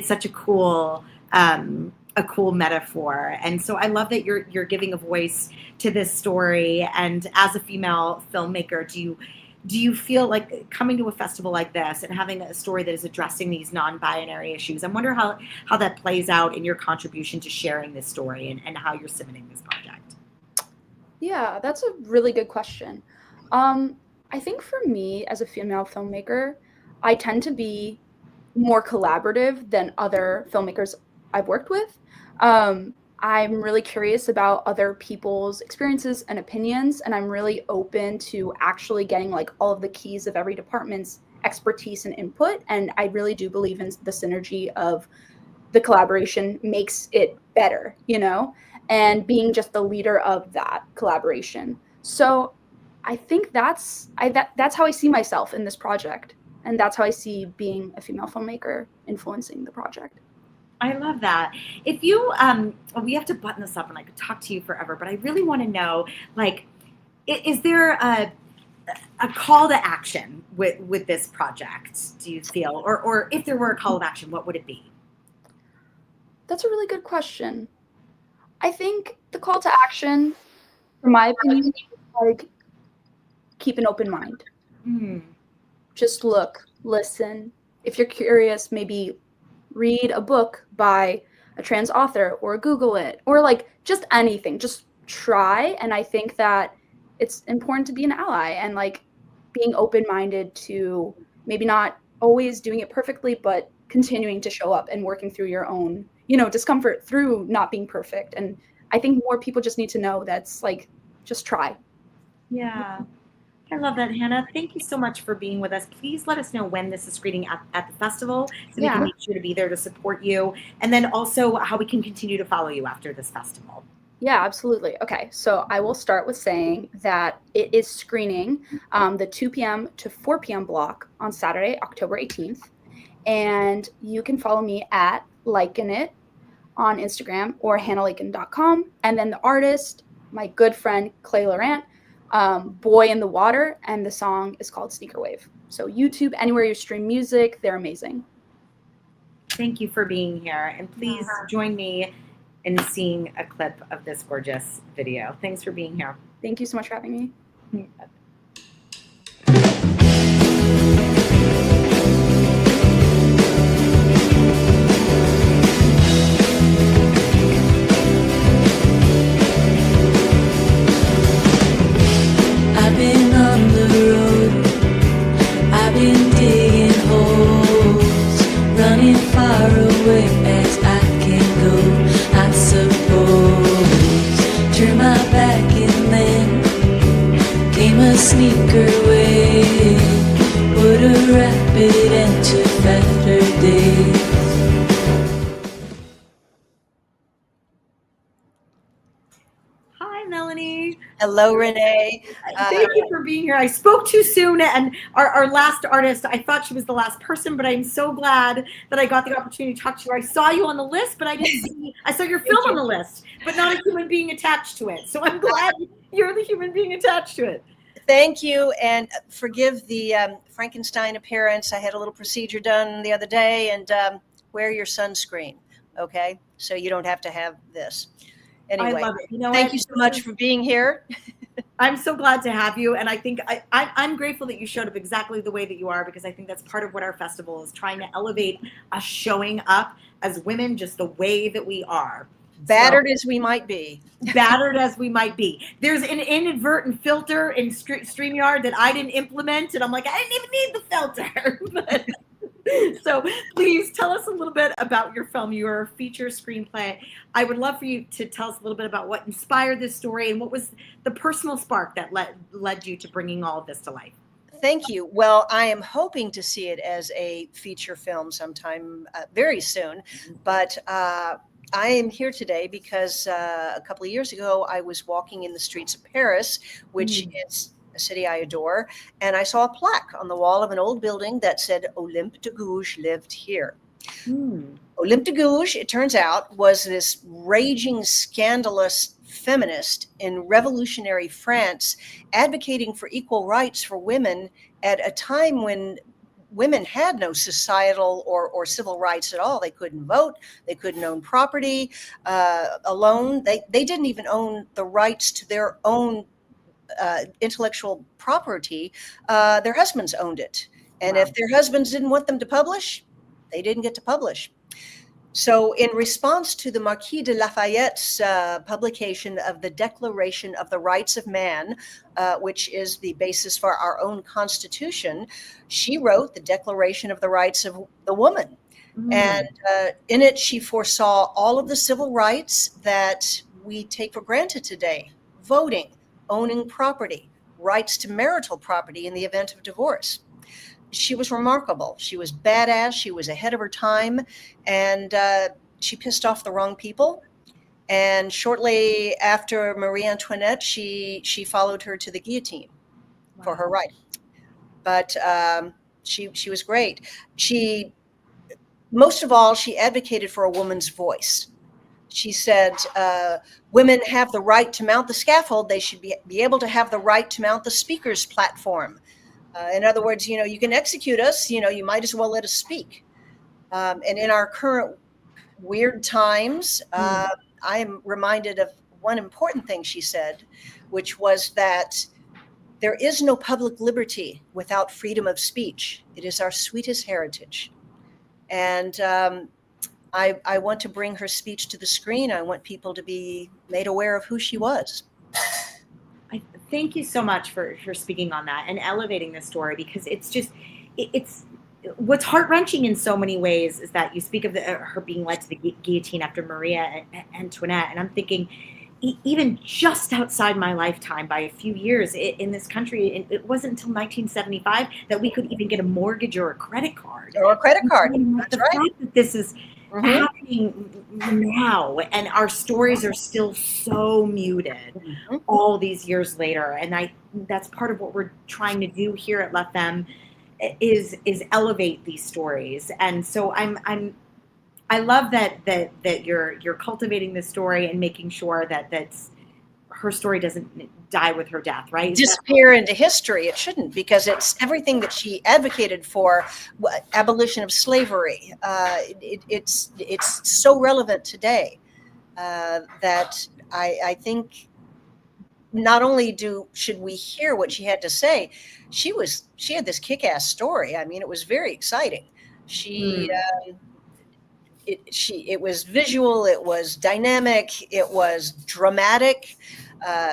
such a cool a cool metaphor. And so I love that you're giving a voice to this story. And as a female filmmaker, do you feel like coming to a festival like this and having a story that is addressing these non-binary issues, I wonder how that plays out in your contribution to sharing this story and how you're submitting this project? Yeah, that's a really good question. I think for me as a female filmmaker, I tend to be more collaborative than other filmmakers I've worked with. I'm really curious about other people's experiences and opinions, and I'm really open to actually getting like all of the keys of every department's expertise and input. And I really do believe in the synergy of the collaboration makes it better, you know, and being just the leader of that collaboration. So I think that's how I see myself in this project. And that's how I see being a female filmmaker influencing the project. I love that. If you, we have to button this up and I could talk to you forever, but I really want to know, like, is there a call to action with this project, do you feel? Or if there were a call of action, what would it be? That's a really good question. I think the call to action, from my opinion, is like keep an open mind. Just look, listen. If you're curious, maybe read a book by a trans author or Google it or like just anything. Just try. And I think that it's important to be an ally and like being open-minded to maybe not always doing it perfectly, but continuing to show up and working through your own, you know, discomfort through not being perfect. And I think more people just need to know that's like, just try. Yeah. I love that, Hannah. Thank you so much for being with us. Please let us know when this is screening at the festival so we can make sure to be there to support you. And then also how we can continue to follow you after this festival. Yeah, absolutely. Okay, so I will start with saying that it is screening the 2 p.m. to 4 p.m. block on Saturday, October 18th. And you can follow me at Likenit on Instagram or hannahliken.com. And then the artist, my good friend, Clay Laurent, Boy in the Water, and the song is called Sneaker Wave. So YouTube, anywhere you stream music, they're amazing. Thank you for being here. And please join me in seeing a clip of this gorgeous video. Thanks for being here. Thank you so much for having me. I've been on the road, I've been digging holes, running far away as I can go, I suppose. Turn my back and then came a sneaker wave, put a rapid end to fatter days. Melanie. Hello, Renee. Thank you for being here. I spoke too soon, and our last artist, I thought she was the last person, but I'm so glad that I got the opportunity to talk to you. I saw you on the list, but I didn't see, I saw your film on the list, but not a human being attached to it. So I'm glad you're the human being attached to it. Thank you, and forgive the Frankenstein appearance. I had a little procedure done the other day, and wear your sunscreen, okay? So you don't have to have this. Anyway, I love it. You know, thank you so much for being here. I'm so glad to have you. And I think I'm grateful that you showed up exactly the way that you are, because I think that's part of what our festival is, trying to elevate us showing up as women just the way that we are. Battered as we might be. Battered as we might be. There's an inadvertent filter in StreamYard that I didn't implement. And I'm like, I didn't even need the filter. So please tell us a little bit about your film, your feature screenplay. I would love for you to tell us a little bit about what inspired this story and what was the personal spark that led you to bringing all of this to life. Thank you. Well, I am hoping to see it as a feature film sometime very soon, but I am here today because a couple of years ago, I was walking in the streets of Paris, which is a city I adore, and I saw a plaque on the wall of an old building that said Olympe de Gouges lived here. Olympe de Gouges, it turns out, was this raging, scandalous feminist in revolutionary France, advocating for equal rights for women at a time when women had no societal or civil rights at all. They couldn't vote. They couldn't own property alone. They didn't even own the rights to their own intellectual property. Their husbands owned it. And if their husbands didn't want them to publish, they didn't get to publish. So in response to the Marquis de Lafayette's publication of the Declaration of the Rights of Man, which is the basis for our own Constitution, she wrote the Declaration of the Rights of the Woman. And in it, she foresaw all of the civil rights that we take for granted today: voting, owning property, rights to marital property in the event of divorce. She was remarkable. She was badass. She was ahead of her time, and she pissed off the wrong people. And shortly after Marie Antoinette, she followed her to the guillotine for her right. But she was great. Most of all, she advocated for a woman's voice. She said, women have the right to mount the scaffold. They should be able to have the right to mount the speaker's platform. In other words, you can execute us, you might as well let us speak. And in our current weird times, I am reminded of one important thing she said, which was that there is no public liberty without freedom of speech. It is our sweetest heritage. And I want to bring her speech to the screen. I want people to be made aware of who she was. Thank you so much for speaking on that and elevating this story, because it's what's heart-wrenching in so many ways is that you speak of her being led to the guillotine after Maria Antoinette, and I'm thinking, even just outside my lifetime by a few years in this country, it wasn't until 1975 that we could even get a mortgage or a credit card. Or a credit card. That's right. Fact that this is happening now, and our stories are still so muted all these years later, and that's part of what we're trying to do here at La Femme is elevate these stories. And so I love that you're cultivating this story and making sure that her story doesn't die with her death, right? Disappear into history. It shouldn't, because it's everything that she advocated for, abolition of slavery. It's so relevant today that I think not only should we hear what she had to say, she had this kick-ass story. I mean, it was very exciting. It was visual, it was dynamic, it was dramatic.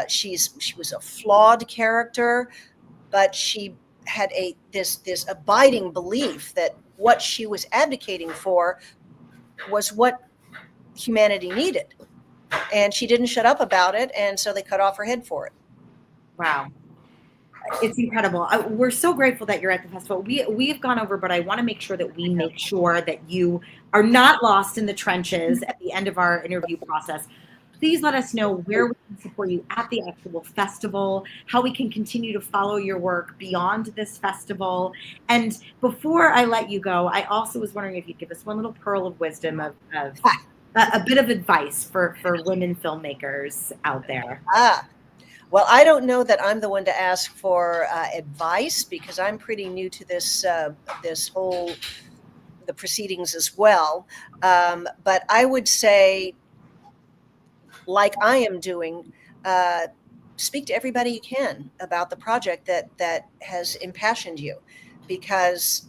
She was a flawed character, but she had this abiding belief that what she was advocating for was what humanity needed. And she didn't shut up about it, and so they cut off her head for it. Wow. It's incredible. We're so grateful that you're at the festival. We've gone over, but I want to make sure that we make sure that you are not lost in the trenches at the end of our interview process. Please let us know where we can support you at the actual festival, how we can continue to follow your work beyond this festival. And before I let you go, I also was wondering if you'd give us one little pearl of wisdom of a bit of advice for women filmmakers out there. Well, I don't know that I'm the one to ask for advice, because I'm pretty new to the proceedings as well. But I would say, like I am doing, speak to everybody you can about the project that has impassioned you, because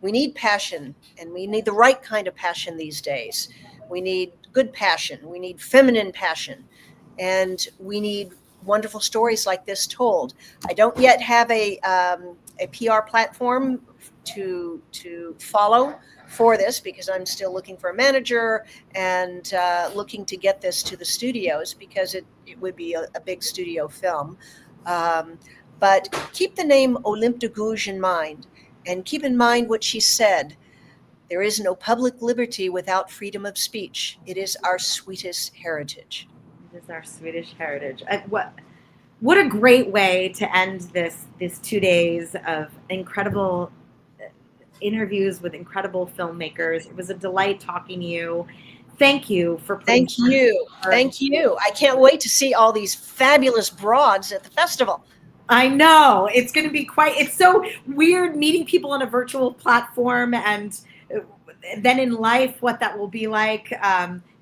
we need passion, and we need the right kind of passion these days. We need good passion. We need feminine passion, and we need wonderful stories like this told. I don't yet have a PR platform to follow for this, because I'm still looking for a manager and looking to get this to the studios, because it would be a big studio film. But keep the name Olympe de Gouges in mind, and keep in mind what she said. There is no public liberty without freedom of speech. It is our sweetest heritage. It is our Swedish heritage. What a great way to end this 2 days of incredible interviews with incredible filmmakers. It was a delight talking to you. Thank you for Thank you. I can't wait to see all these fabulous broads at the festival. I know it's going to be it's so weird meeting people on a virtual platform, and then in life, what that will be like.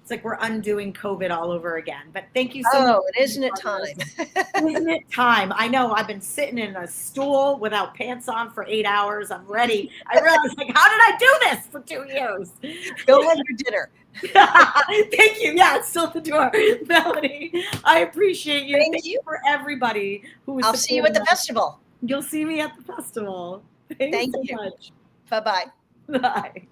It's like we're undoing COVID all over again. But thank you so much. Oh, isn't it time? Isn't it time? I know. I've been sitting in a stool without pants on for 8 hours. I'm ready. I realized, like, how did I do this for 2 years? Go have your dinner. Thank you. Yeah, it's still at the door. Melanie, I appreciate you. Thank you for everybody who was. I'll see you at the festival. You'll see me at the festival. Thanks Thank so you. much. Bye-bye. Bye.